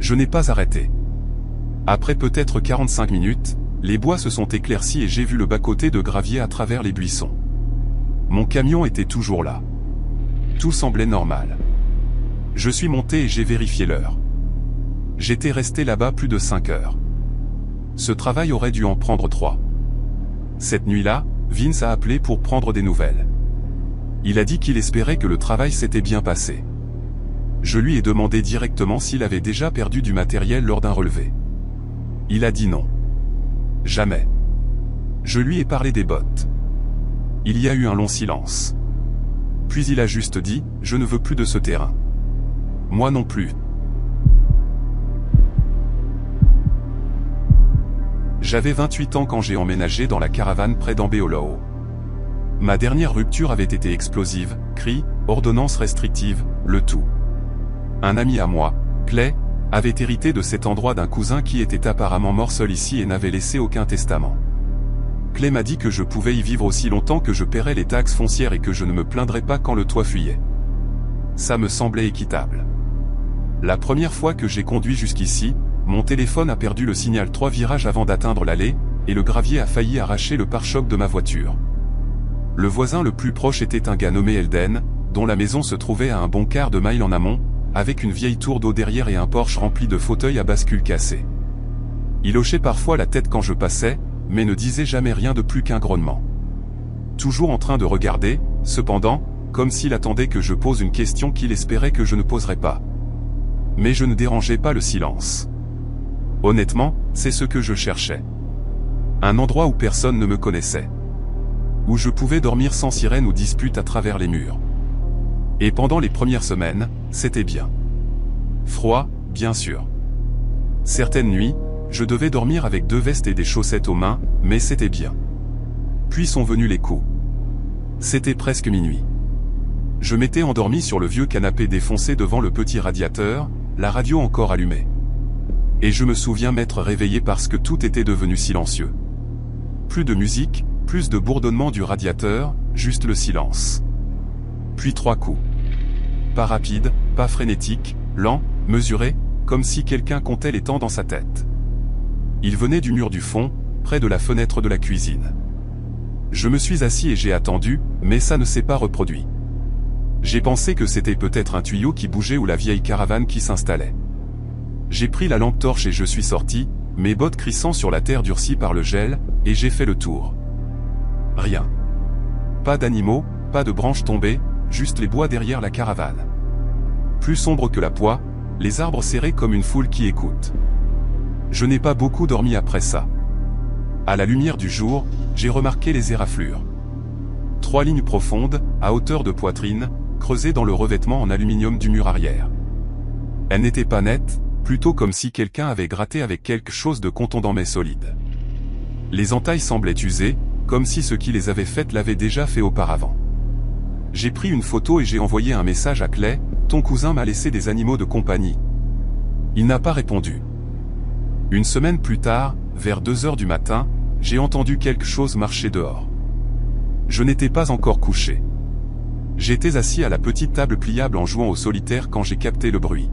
Je n'ai pas arrêté. Après peut-être 45 minutes, les bois se sont éclaircis et j'ai vu le bas-côté de gravier à travers les buissons. Mon camion était toujours là. Tout semblait normal. Je suis monté et j'ai vérifié l'heure. J'étais resté là-bas plus de 5 heures. Ce travail aurait dû en prendre 3. Cette nuit-là, Vince a appelé pour prendre des nouvelles. Il a dit qu'il espérait que le travail s'était bien passé. Je lui ai demandé directement s'il avait déjà perdu du matériel lors d'un relevé. Il a dit non. Jamais. Je lui ai parlé des bottes. Il y a eu un long silence. Puis il a juste dit, « Je ne veux plus de ce terrain. » Moi non plus. J'avais 28 ans quand j'ai emménagé dans la caravane près d'Ambeolo. Ma dernière rupture avait été explosive, cris, ordonnances restrictives, le tout. Un ami à moi, Clay, avait hérité de cet endroit d'un cousin qui était apparemment mort seul ici et n'avait laissé aucun testament. Clay m'a dit que je pouvais y vivre aussi longtemps que je paierais les taxes foncières et que je ne me plaindrais pas quand le toit fuyait. Ça me semblait équitable. La première fois que j'ai conduit jusqu'ici, mon téléphone a perdu le signal 3 virages avant d'atteindre l'allée, et le gravier a failli arracher le pare-choc de ma voiture. Le voisin le plus proche était un gars nommé Elden, dont la maison se trouvait à un bon quart de mile en amont, avec une vieille tour d'eau derrière et un Porsche rempli de fauteuils à bascule cassés. Il hochait parfois la tête quand je passais, mais ne disait jamais rien de plus qu'un grognement. Toujours en train de regarder, cependant, comme s'il attendait que je pose une question qu'il espérait que je ne poserais pas. Mais je ne dérangeais pas le silence. Honnêtement, c'est ce que je cherchais. Un endroit où personne ne me connaissait. Où je pouvais dormir sans sirène ou dispute à travers les murs. Et pendant les premières semaines, c'était bien. Froid, bien sûr. Certaines nuits, je devais dormir avec 2 vestes et des chaussettes aux mains, mais c'était bien. Puis sont venus les coups. C'était presque minuit. Je m'étais endormi sur le vieux canapé défoncé devant le petit radiateur, la radio encore allumée. Et je me souviens m'être réveillé parce que tout était devenu silencieux. Plus de musique, plus de bourdonnement du radiateur, juste le silence. Puis 3 coups. Pas rapides, pas frénétiques, lents, mesurés, comme si quelqu'un comptait les temps dans sa tête. Il venait du mur du fond, près de la fenêtre de la cuisine. Je me suis assis et j'ai attendu, mais ça ne s'est pas reproduit. J'ai pensé que c'était peut-être un tuyau qui bougeait ou la vieille caravane qui s'installait. J'ai pris la lampe torche et je suis sorti, mes bottes crissant sur la terre durcie par le gel, et j'ai fait le tour. Rien. Pas d'animaux, pas de branches tombées, juste les bois derrière la caravane. Plus sombre que la poix, les arbres serrés comme une foule qui écoute. Je n'ai pas beaucoup dormi après ça. À la lumière du jour, j'ai remarqué les éraflures. 3 lignes profondes, à hauteur de poitrine, creusées dans le revêtement en aluminium du mur arrière. Elles n'étaient pas nettes, plutôt comme si quelqu'un avait gratté avec quelque chose de contondant mais solide. Les entailles semblaient usées, comme si ceux qui les avaient faites l'avaient déjà fait auparavant. J'ai pris une photo et j'ai envoyé un message à Clay, ton cousin m'a laissé des animaux de compagnie. Il n'a pas répondu. Une semaine plus tard, vers 2 heures du matin, j'ai entendu quelque chose marcher dehors. Je n'étais pas encore couché. J'étais assis à la petite table pliable en jouant au solitaire quand j'ai capté le bruit.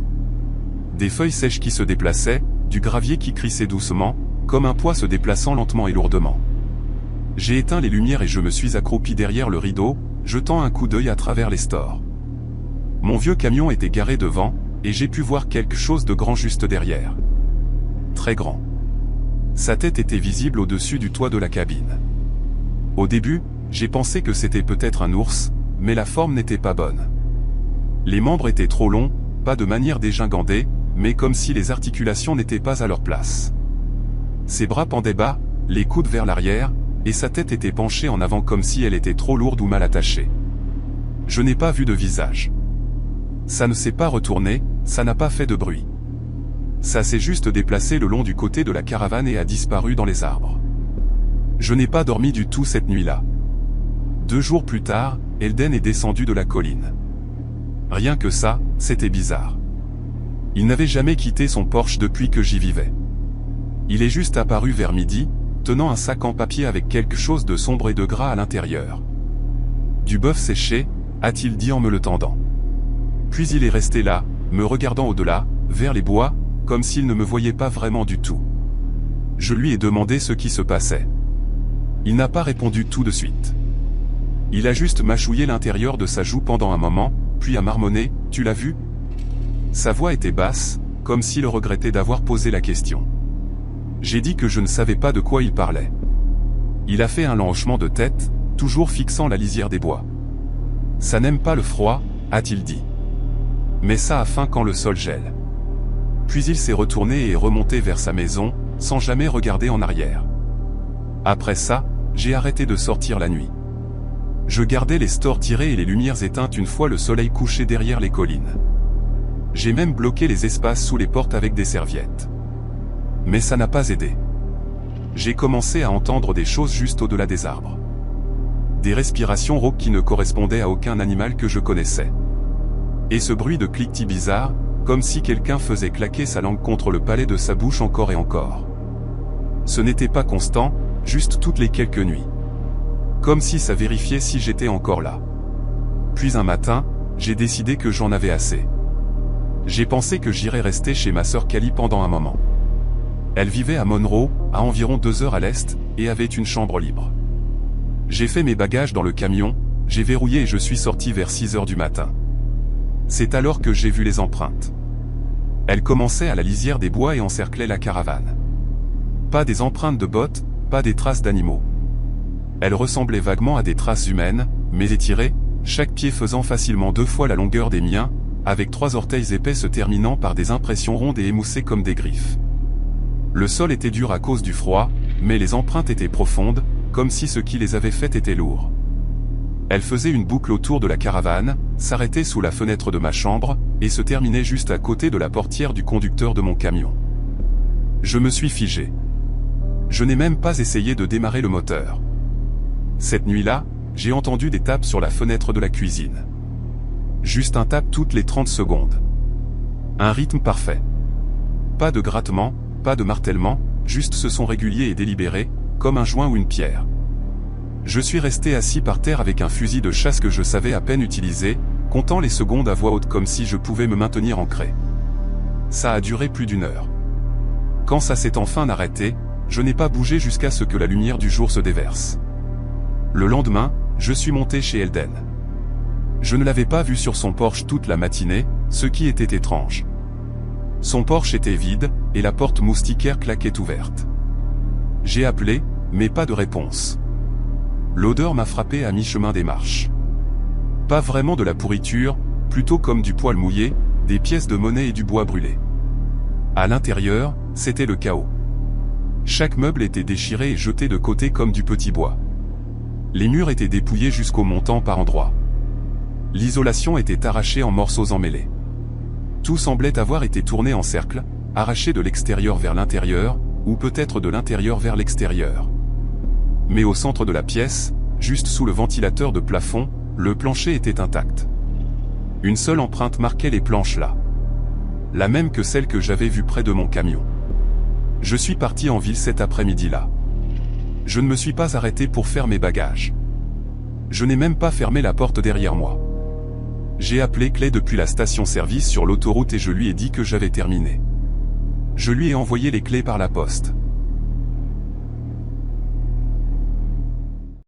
Des feuilles sèches qui se déplaçaient, du gravier qui crissait doucement, comme un poids se déplaçant lentement et lourdement. J'ai éteint les lumières et je me suis accroupi derrière le rideau, jetant un coup d'œil à travers les stores. Mon vieux camion était garé devant, et j'ai pu voir quelque chose de grand juste derrière. Très grand. Sa tête était visible au-dessus du toit de la cabine. Au début, j'ai pensé que c'était peut-être un ours, mais la forme n'était pas bonne. Les membres étaient trop longs, pas de manière dégingandée, mais comme si les articulations n'étaient pas à leur place. Ses bras pendaient bas, les coudes vers l'arrière, et sa tête était penchée en avant comme si elle était trop lourde ou mal attachée. Je n'ai pas vu de visage. Ça ne s'est pas retourné, ça n'a pas fait de bruit. Ça s'est juste déplacé le long du côté de la caravane et a disparu dans les arbres. Je n'ai pas dormi du tout cette nuit-là. 2 jours plus tard, Elden est descendu de la colline. Rien que ça, c'était bizarre. Il n'avait jamais quitté son Porsche depuis que j'y vivais. Il est juste apparu vers midi, tenant un sac en papier avec quelque chose de sombre et de gras à l'intérieur. Du bœuf séché, a-t-il dit en me le tendant. Puis il est resté là, me regardant au-delà, vers les bois, comme s'il ne me voyait pas vraiment du tout. Je lui ai demandé ce qui se passait. Il n'a pas répondu tout de suite. Il a juste mâchouillé l'intérieur de sa joue pendant un moment, puis a marmonné, « Tu l'as vu ?» Sa voix était basse, comme s'il regrettait d'avoir posé la question. J'ai dit que je ne savais pas de quoi il parlait. Il a fait un lent hochement de tête, toujours fixant la lisière des bois. « Ça n'aime pas le froid, a-t-il dit. Mais ça a faim quand le sol gèle. » Puis il s'est retourné et est remonté vers sa maison, sans jamais regarder en arrière. Après ça, j'ai arrêté de sortir la nuit. Je gardais les stores tirés et les lumières éteintes une fois le soleil couché derrière les collines. J'ai même bloqué les espaces sous les portes avec des serviettes. Mais ça n'a pas aidé. J'ai commencé à entendre des choses juste au-delà des arbres. des respirations rauques qui ne correspondaient à aucun animal que je connaissais. Et ce bruit de cliquetis bizarre, comme si quelqu'un faisait claquer sa langue contre le palais de sa bouche encore et encore. Ce n'était pas constant, juste toutes les quelques nuits. Comme si ça vérifiait si j'étais encore là. Puis un matin, j'ai décidé que j'en avais assez. J'ai pensé que j'irais rester chez ma sœur Callie pendant un moment. Elle vivait à Monroe, à environ 2 heures à l'est, et avait une chambre libre. J'ai fait mes bagages dans le camion, j'ai verrouillé et je suis sorti vers 6 heures du matin. C'est alors que j'ai vu les empreintes. Elles commençaient à la lisière des bois et encerclaient la caravane. Pas des empreintes de bottes, pas des traces d'animaux. Elles ressemblaient vaguement à des traces humaines, mais étirées, chaque pied faisant facilement 2 fois la longueur des miens, avec 3 orteils épais se terminant par des impressions rondes et émoussées comme des griffes. Le sol était dur à cause du froid, mais les empreintes étaient profondes, comme si ce qui les avait faites était lourd. Elles faisaient une boucle autour de la caravane, s'arrêtaient sous la fenêtre de ma chambre, et se terminaient juste à côté de la portière du conducteur de mon camion. Je me suis figé. Je n'ai même pas essayé de démarrer le moteur. Cette nuit-là, j'ai entendu des tapes sur la fenêtre de la cuisine. Juste un tape toutes les 30 secondes. Un rythme parfait. Pas de grattement, pas de martèlement, juste ce son régulier et délibéré, comme un joint ou une pierre. Je suis resté assis par terre avec un fusil de chasse que je savais à peine utiliser, comptant les secondes à voix haute comme si je pouvais me maintenir ancré. Ça a duré plus d'1 heure. Quand ça s'est enfin arrêté, je n'ai pas bougé jusqu'à ce que la lumière du jour se déverse. Le lendemain, je suis monté chez Elden. Je ne l'avais pas vu sur son porche toute la matinée, ce qui était étrange. Son porche était vide, et la porte moustiquaire claquait ouverte. J'ai appelé, mais pas de réponse. L'odeur m'a frappé à mi-chemin des marches. Pas vraiment de la pourriture, plutôt comme du poil mouillé, des pièces de monnaie et du bois brûlé. À l'intérieur, c'était le chaos. Chaque meuble était déchiré et jeté de côté comme du petit bois. Les murs étaient dépouillés jusqu'au montant par endroits. L'isolation était arrachée en morceaux emmêlés. Tout semblait avoir été tourné en cercle, arraché de l'extérieur vers l'intérieur, ou peut-être de l'intérieur vers l'extérieur. Mais au centre de la pièce, juste sous le ventilateur de plafond, le plancher était intact. Une seule empreinte marquait les planches là. La même que celle que j'avais vue près de mon camion. Je suis parti en ville cet après-midi-là. Je ne me suis pas arrêté pour faire mes bagages. Je n'ai même pas fermé la porte derrière moi. J'ai appelé Clay depuis la station-service sur l'autoroute et je lui ai dit que j'avais terminé. Je lui ai envoyé les clés par la poste.